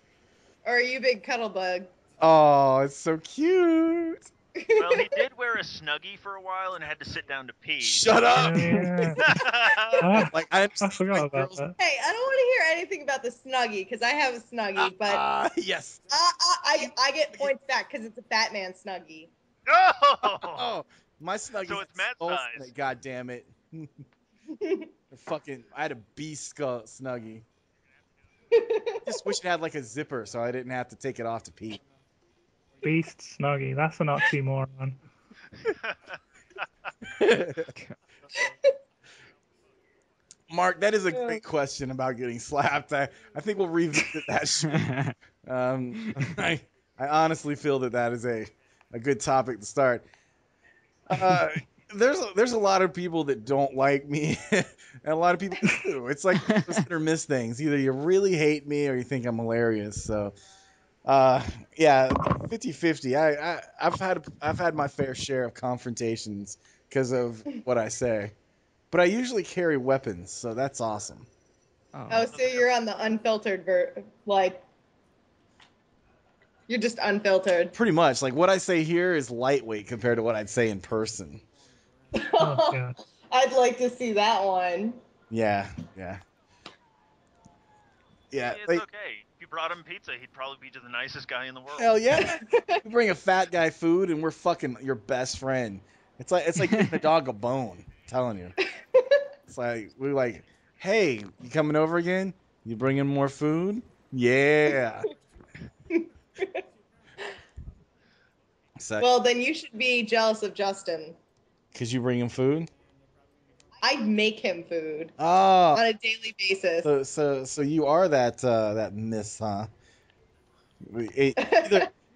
Speaker 8: Or are you a big cuddle bug?
Speaker 3: Oh, it's so cute.
Speaker 4: Well, he did wear a snuggie for a while and had to sit down to pee.
Speaker 3: Shut up.
Speaker 5: Yeah. Ah,
Speaker 3: Like I
Speaker 5: I forgot about that.
Speaker 8: Hey, I don't want to hear anything about the snuggie because I have a snuggie, but
Speaker 3: yes.
Speaker 8: I get points back because it's a Batman snuggie.
Speaker 4: Oh!
Speaker 3: Oh, my Snuggie.
Speaker 4: So it's Matt's size.
Speaker 3: God damn it. I had a beast skull Snuggie. Just wish it had like a zipper so I didn't have to take it off to pee.
Speaker 5: Beast Snuggie, that's an oxymoron.
Speaker 3: Mark, that is a great question about getting slapped. I think we'll revisit that shit. I honestly feel that is a good topic to start. There's a lot of people that don't like me, and a lot of people do. It's like those hit or miss things. Either you really hate me or you think I'm hilarious. So, yeah, 50-50. I've had my fair share of confrontations because of what I say, but I usually carry weapons, so that's awesome.
Speaker 8: Oh, so you're on the unfiltered you're just unfiltered.
Speaker 3: Pretty much, like what I say here is lightweight compared to what I'd say in person.
Speaker 5: Oh, God.
Speaker 8: I'd like to see that one.
Speaker 3: Yeah.
Speaker 4: It's
Speaker 3: Like,
Speaker 4: okay. If you brought him pizza, he'd probably be the nicest guy in the world.
Speaker 3: hell yeah. You bring a fat guy food and we're fucking your best friend. It's like giving a dog a bone. I'm telling you. It's like we're like, hey, you coming over again? You bringing more food? Yeah.
Speaker 8: Well, then you should be jealous of Justin.
Speaker 3: Cause you bring him food?
Speaker 8: I'd make him food
Speaker 3: Oh.
Speaker 8: on a daily basis.
Speaker 3: So you are that miss, huh?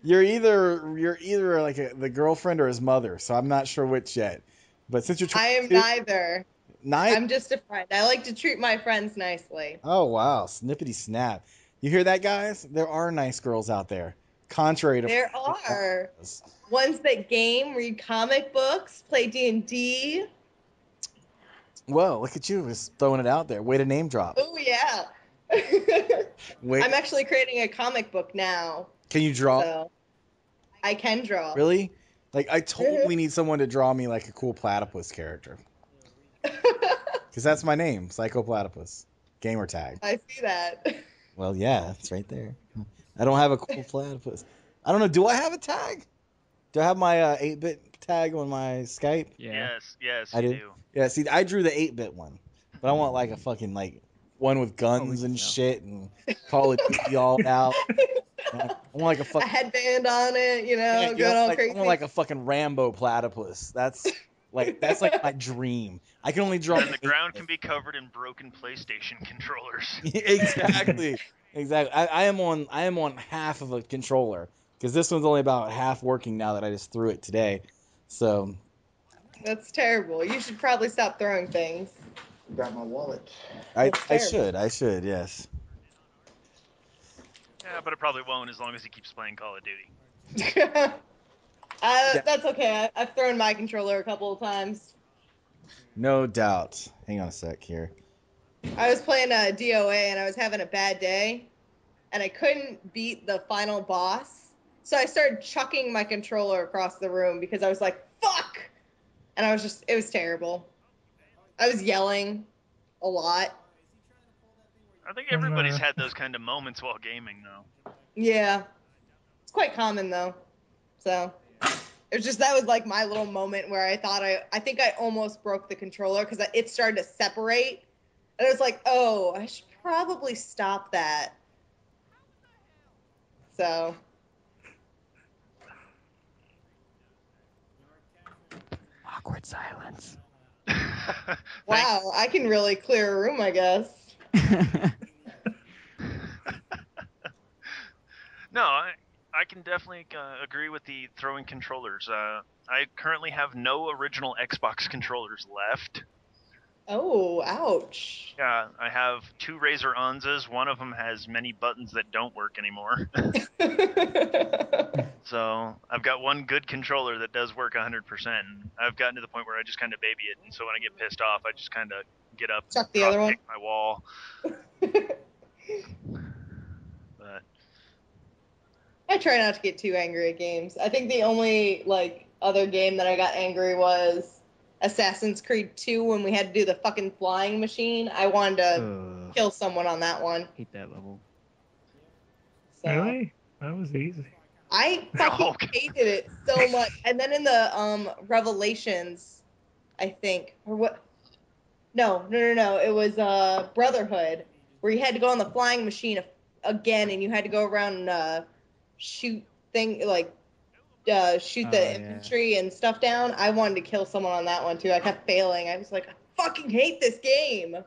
Speaker 3: You're either like the girlfriend or his mother, so I'm not sure which yet. But since you're
Speaker 8: I am
Speaker 3: 22,
Speaker 8: neither. I'm just a friend. I like to treat my friends nicely.
Speaker 3: Oh wow, snippety snap! You hear that, guys? There are nice girls out there. Contrary to
Speaker 8: There are ones that game, read comic books, play D&D.
Speaker 3: Well, look at you, just throwing it out there. Way to name drop.
Speaker 8: Oh yeah.
Speaker 3: Wait,
Speaker 8: I'm actually creating a comic book now.
Speaker 3: can you draw?
Speaker 8: So I can draw.
Speaker 3: Really? Like I totally need someone to draw me like a cool platypus character. Because that's my name, Psycho Platypus. Gamer tag.
Speaker 8: I see that.
Speaker 3: Well, yeah, it's right there. I don't have a cool platypus. I don't know. Do I have a tag? Do I have my 8-bit tag on my Skype?
Speaker 6: Yeah.
Speaker 4: Yes,
Speaker 3: I
Speaker 4: you
Speaker 3: do.
Speaker 4: do.
Speaker 3: Yeah, see, I drew the 8-bit one, but I want like a fucking like one with guns and
Speaker 6: no.
Speaker 3: shit and Call of Duty all out. I want like a
Speaker 8: A
Speaker 3: fucking
Speaker 8: headband on it,
Speaker 3: yeah,
Speaker 8: going all
Speaker 3: I
Speaker 8: crazy.
Speaker 3: want like a fucking Rambo platypus. That's like my dream. I can only draw.
Speaker 4: And the ground can be covered in broken PlayStation controllers.
Speaker 3: Exactly. I am on half of a controller because this one's only about half working now that I just threw it today. So
Speaker 8: That's terrible. You should probably stop throwing things.
Speaker 7: Grab my wallet.
Speaker 3: I
Speaker 8: That's
Speaker 3: should, yes.
Speaker 4: Yeah, but it probably won't as long as he keeps playing Call of Duty.
Speaker 8: That's okay. I've thrown my controller a couple of times.
Speaker 3: No doubt. Hang on a sec here.
Speaker 8: I was playing DOA and I was having a bad day, and I couldn't beat the final boss. So I started chucking my controller across the room because I was like, fuck! And it was terrible. I was yelling a lot.
Speaker 4: I think everybody's had those kind of moments while gaming, though.
Speaker 8: Yeah. It's quite common, though. So it was just, that was like my little moment where I think I almost broke the controller because it started to separate. And I was like, oh, I should probably stop that. So.
Speaker 6: Awkward silence.
Speaker 8: Wow, I can really clear a room, I guess.
Speaker 4: No, I can definitely agree with the throwing controllers. I currently have no original Xbox controllers left.
Speaker 8: Oh, ouch.
Speaker 4: Yeah, I have 2 Razer Onzas. One of them has many buttons that don't work anymore. So I've got one good controller that does work 100%. And I've gotten to the point where I just kind of baby it. And so when I get pissed off, I just kind of get up
Speaker 8: Chuck
Speaker 4: and
Speaker 8: the other one.
Speaker 4: kick my wall. But
Speaker 8: I try not to get too angry at games. I think the only other game that I got angry was Assassin's Creed 2 when we had to do the fucking flying machine. I wanted to kill someone on that one.
Speaker 6: Hate that level.
Speaker 8: So.
Speaker 5: Really? That was easy.
Speaker 8: I fucking hated it so much. And then in the Revelations, I think, or what? No. It was Brotherhood, where you had to go on the flying machine again, and you had to go around and shoot the infantry and stuff down. I wanted to kill someone on that one too. I kept failing. I was like, I fucking hate this game.
Speaker 4: I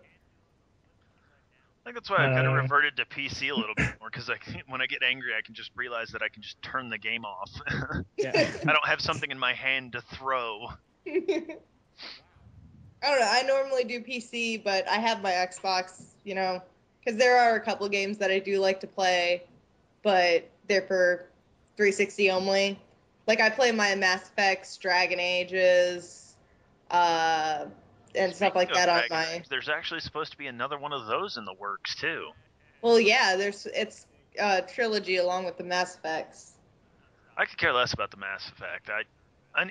Speaker 4: think that's why I've kind of reverted to PC a little bit more, because when I get angry, I can just realize that I can just turn the game off.
Speaker 6: Yeah.
Speaker 4: I don't have something in my hand to throw.
Speaker 8: I don't know. I normally do PC, but I have my Xbox, because there are a couple of games that I do like to play, but they're for 360 only. Like, I play my Mass Effects, Dragon Ages, and stuff like that on my...
Speaker 4: There's actually supposed to be another one of those in the works, too.
Speaker 8: Well, yeah, it's a trilogy along with the Mass Effects.
Speaker 4: I could care less about the Mass Effect.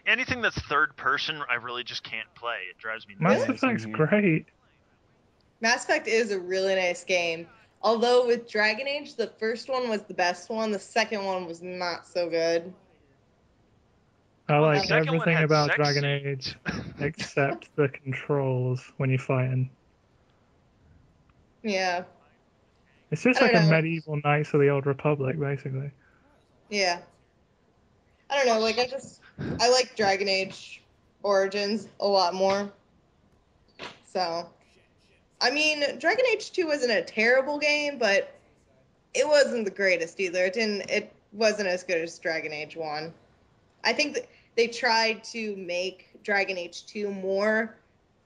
Speaker 4: Anything that's third person, I really just can't play. It drives me nuts.
Speaker 5: Mass Effect's great.
Speaker 8: Mass Effect is a really nice game. Although with Dragon Age, the first one was the best one. The second one was not so good.
Speaker 5: I like everything about Dragon Age except the controls when you're fighting.
Speaker 8: Yeah.
Speaker 5: It's just like a medieval Knights of the Old Republic, basically.
Speaker 8: Yeah. I don't know, I like Dragon Age Origins a lot more. So, I mean, Dragon Age 2 wasn't a terrible game, but it wasn't the greatest either. It wasn't as good as Dragon Age 1. I think that they tried to make Dragon Age 2 more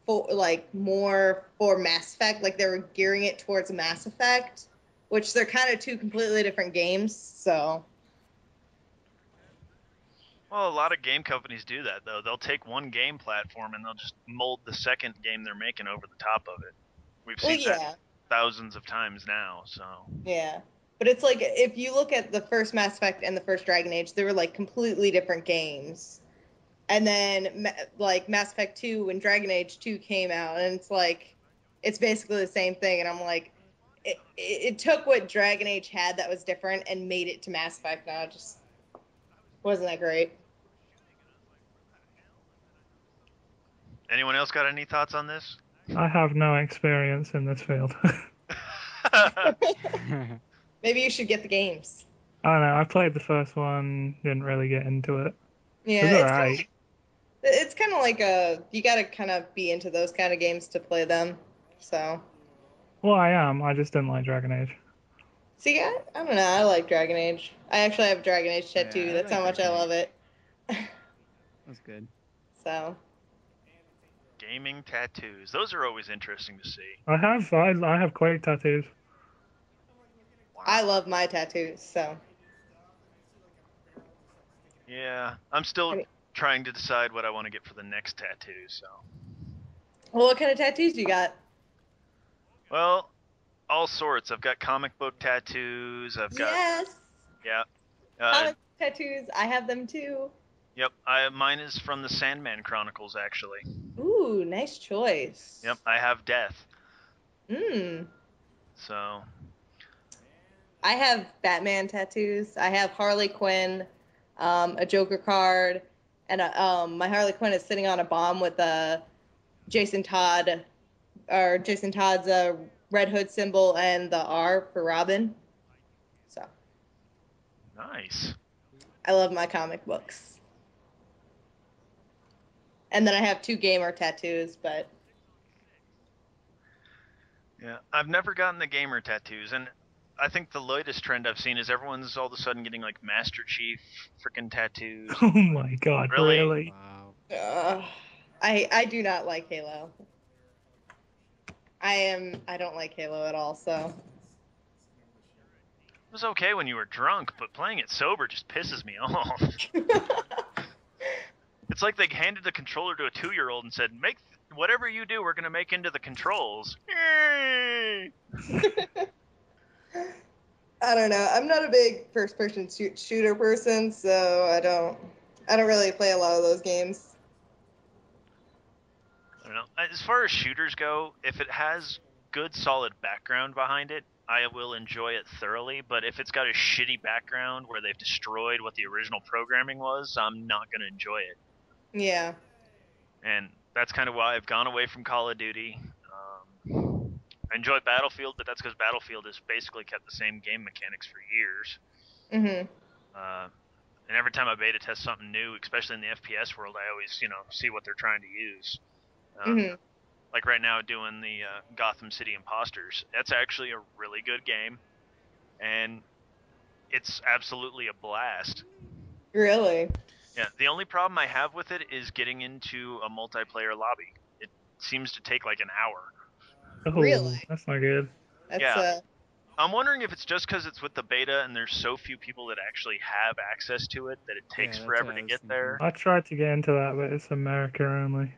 Speaker 8: for Mass Effect, like they were gearing it towards Mass Effect, which they're kind of two completely different games, so.
Speaker 4: Well, a lot of game companies do that, though. They'll take one game platform and they'll just mold the second game they're making over the top of it. We've seen that thousands of times now, so.
Speaker 8: Yeah. But it's like, if you look at the first Mass Effect and the first Dragon Age, they were like completely different games. And then, like, Mass Effect 2, when Dragon Age 2 came out, and it's like, it's basically the same thing. And I'm like, it took what Dragon Age had that was different and made it to Mass Effect. Now it just wasn't that great.
Speaker 4: Anyone else got any thoughts on this?
Speaker 5: I have no experience in this field.
Speaker 8: Maybe you should get the games.
Speaker 5: I don't know. I played the first one, didn't really get into it.
Speaker 8: Yeah,
Speaker 5: it was alright.
Speaker 8: It's kind of like you got to kind of be into those kind of games to play them. So.
Speaker 5: Well, I am. I just didn't like Dragon Age.
Speaker 8: See, I don't know. I like Dragon Age. I actually have a Dragon Age tattoo.
Speaker 6: Yeah,
Speaker 8: That's
Speaker 6: like
Speaker 8: how much I love it.
Speaker 6: That's good.
Speaker 8: So.
Speaker 4: Gaming tattoos. Those are always interesting to see.
Speaker 5: I have Quake tattoos.
Speaker 4: Wow.
Speaker 8: I love my tattoos, so.
Speaker 4: Yeah, I'm still trying to decide what I want to get for the next tattoo, so.
Speaker 8: Well, what kind of tattoos you got?
Speaker 4: Well, all sorts. I've got comic book tattoos. I've got.
Speaker 8: Yes.
Speaker 4: Yeah.
Speaker 8: Comic tattoos. I have them too.
Speaker 4: Yep. Mine is from the Sandman Chronicles, actually.
Speaker 8: Ooh, nice choice.
Speaker 4: Yep. I have Death.
Speaker 8: Hmm.
Speaker 4: So.
Speaker 8: I have Batman tattoos. I have Harley Quinn, a Joker card, and my Harley Quinn is sitting on a bomb with a Jason Todd's Red Hood symbol and the R for Robin. So.
Speaker 4: Nice.
Speaker 8: I love my comic books. And then I have 2 gamer tattoos, but.
Speaker 4: Yeah, I've never gotten the gamer tattoos, and I think the latest trend I've seen is everyone's all of a sudden getting like Master Chief freaking tattoos.
Speaker 5: Oh my god, really?
Speaker 6: Wow.
Speaker 8: I do not like Halo. I don't like Halo at all, so.
Speaker 4: It was okay when you were drunk, but playing it sober just pisses me off. It's like they handed the controller to a 2-year-old and said, "Make whatever you do, we're gonna make into the controls."
Speaker 8: I don't know. I'm not a big first-person shooter person, so I don't really play a lot of those games.
Speaker 4: I don't know. As far as shooters go, if it has good, solid background behind it, I will enjoy it thoroughly. But if it's got a shitty background where they've destroyed what the original programming was, I'm not gonna enjoy it.
Speaker 8: Yeah.
Speaker 4: And that's kind of why I've gone away from Call of Duty. I enjoy Battlefield, but that's because Battlefield has basically kept the same game mechanics for years.
Speaker 8: Mhm.
Speaker 4: And every time I beta test something new, especially in the FPS world, I always, see what they're trying to use. Like right now, doing the Gotham City Imposters. That's actually a really good game, and it's absolutely a blast.
Speaker 8: Really?
Speaker 4: Yeah, the only problem I have with it is getting into a multiplayer lobby. It seems to take like an hour.
Speaker 5: Oh,
Speaker 8: Really?
Speaker 5: that's not good.
Speaker 8: That's
Speaker 4: Yeah. I'm wondering if it's just because it's with the beta and there's so few people that actually have access to it that it takes
Speaker 6: that's
Speaker 4: forever
Speaker 6: what I
Speaker 4: to
Speaker 6: was
Speaker 4: get there.
Speaker 5: I tried to get into that, but it's America only.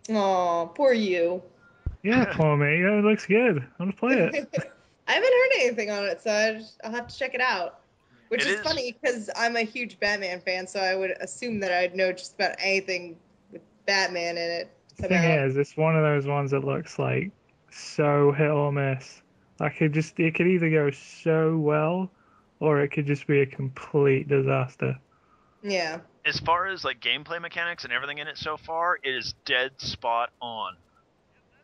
Speaker 8: Oh, poor you.
Speaker 5: Yeah, poor me. Yeah, it looks good. I want to play it.
Speaker 8: I haven't heard anything on it, so I'll have to check it out. Which
Speaker 4: It
Speaker 8: is
Speaker 4: is-
Speaker 8: funny because I'm a huge Batman fan, so I would assume that I'd know just about anything with Batman in it.
Speaker 5: The thing is, it's one of those ones that looks like so hit or miss. Like it could either go so well, or it could just be a complete disaster.
Speaker 8: Yeah.
Speaker 4: As far as like gameplay mechanics and everything in it so far, it is dead spot on.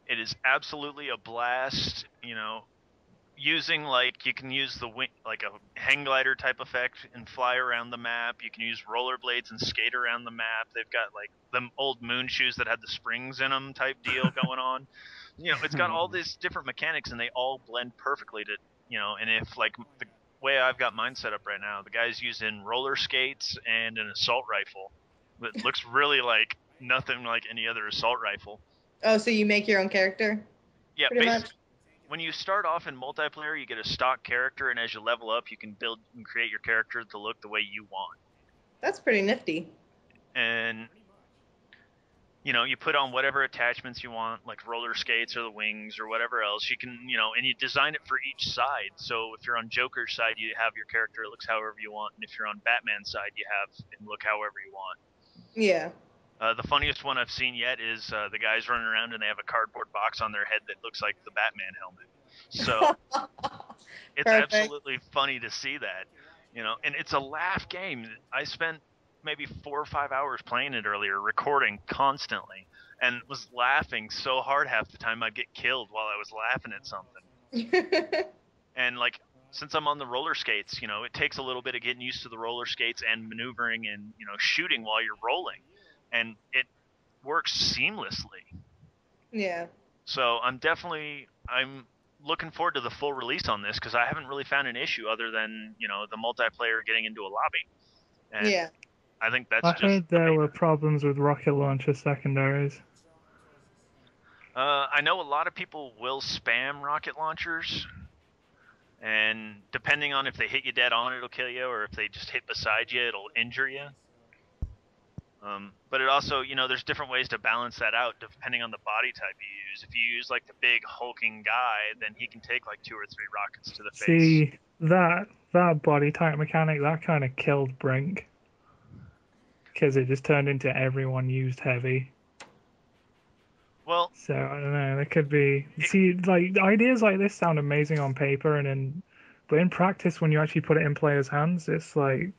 Speaker 4: It is absolutely a blast, using you can use the wing, like a hang glider type effect and fly around the map. You can use rollerblades and skate around the map. They've got like them old moon shoes that had the springs in them type deal going on. It's got all these different mechanics and they all blend perfectly to and if like the way I've got mine set up right now, the guy's using roller skates and an assault rifle. It looks really like nothing like any other assault rifle.
Speaker 8: Oh, so you make your own character?
Speaker 4: Yeah,
Speaker 8: Pretty
Speaker 4: basically,
Speaker 8: much.
Speaker 4: when you start off in multiplayer, you get a stock character, and as you level up, you can build and create your character to look the way you want.
Speaker 8: That's pretty nifty.
Speaker 4: And you put on whatever attachments you want, like roller skates or the wings or whatever else. You can, and you design it for each side. So if you're on Joker's side, you have your character looks however you want, and if you're on Batman's side, you have and look however you want.
Speaker 8: Yeah.
Speaker 4: The funniest one I've seen yet is the guys running around and they have a cardboard box on their head that looks like the Batman helmet. So it's
Speaker 8: Perfect.
Speaker 4: absolutely funny to see that, and it's a laugh game. I spent maybe 4 or 5 hours playing it earlier, recording constantly, and was laughing so hard half the time I'd get killed while I was laughing at something. And like, since I'm on the roller skates, it takes a little bit of getting used to the roller skates and maneuvering and, shooting while you're rolling. And it works seamlessly.
Speaker 8: Yeah.
Speaker 4: So I'm looking forward to the full release on this because I haven't really found an issue other than, the multiplayer getting into a lobby. And
Speaker 8: Yeah.
Speaker 4: I think that's
Speaker 5: I
Speaker 4: just
Speaker 5: heard there
Speaker 4: amazing.
Speaker 5: were problems with rocket launcher secondaries.
Speaker 4: I know a lot of people will spam rocket launchers, and depending on if they hit you dead on, it'll kill you, or if they just hit beside you, it'll injure you. But it also, there's different ways to balance that out depending on the body type you use. If you use like the big hulking guy, then he can take like 2 or 3 rockets to the face.
Speaker 5: See, that body type mechanic, that kind of killed Brink. Because it just turned into everyone used heavy.
Speaker 4: Well,
Speaker 5: so I don't know. There could be like ideas like this sound amazing on paper, but in practice, when you actually put it in players' hands, it's like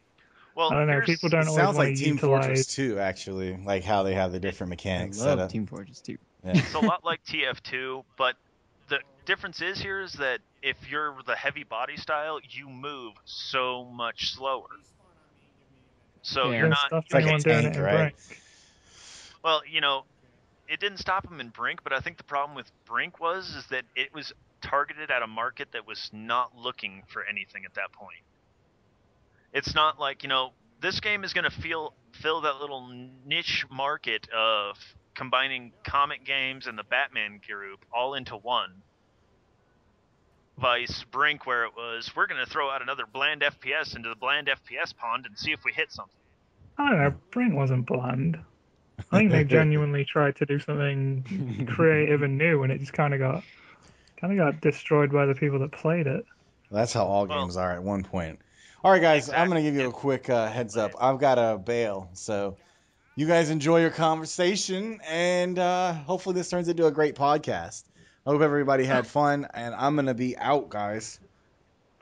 Speaker 5: I don't know. People don't
Speaker 3: It
Speaker 5: always
Speaker 3: sounds
Speaker 5: want
Speaker 3: like
Speaker 5: to
Speaker 3: Team Fortress
Speaker 5: utilize.
Speaker 3: 2, actually, like how they have the different
Speaker 6: I
Speaker 3: mechanics set
Speaker 6: love
Speaker 3: up.
Speaker 6: Team Fortress 2.
Speaker 3: Yeah.
Speaker 4: It's a lot like TF2, but the difference is that if you're the heavy body style, you move so much slower. So
Speaker 6: Yeah.
Speaker 4: you're
Speaker 5: There's
Speaker 4: not.
Speaker 5: stuff
Speaker 3: It's like a
Speaker 5: anyone doing
Speaker 3: tank,
Speaker 5: it in
Speaker 3: right?
Speaker 5: Brink.
Speaker 4: Well, it didn't stop him in Brink, but I think the problem with Brink is that it was targeted at a market that was not looking for anything at that point. It's not like, this game is going to fill that little niche market of combining comic games and the Batman group all into one. Vice Brink, where it was, we're going to throw out another bland FPS into the bland FPS pond and see if we hit something.
Speaker 5: I don't know. Brink wasn't bland. I think they genuinely tried to do something creative and new, and it just kind of got destroyed by the people that played it.
Speaker 3: That's how all games are at one point. All right, guys, I'm going to give you a quick heads up. I've got to bail, so you guys enjoy your conversation, and hopefully this turns into a great podcast. I hope everybody had fun, and I'm going to be out, guys.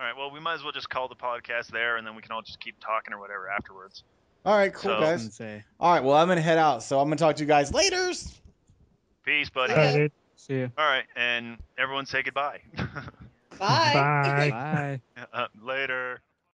Speaker 4: All right, well, we might as well just call the podcast there, and then we can all just keep talking or whatever afterwards.
Speaker 3: All right, cool, guys. All right, well, I'm going to head out, so I'm going to talk to you guys later.
Speaker 4: Peace, buddy.
Speaker 5: All right, dude.
Speaker 6: See ya.
Speaker 4: All right, and everyone say goodbye.
Speaker 8: Bye.
Speaker 5: Bye.
Speaker 6: Bye.
Speaker 4: Later.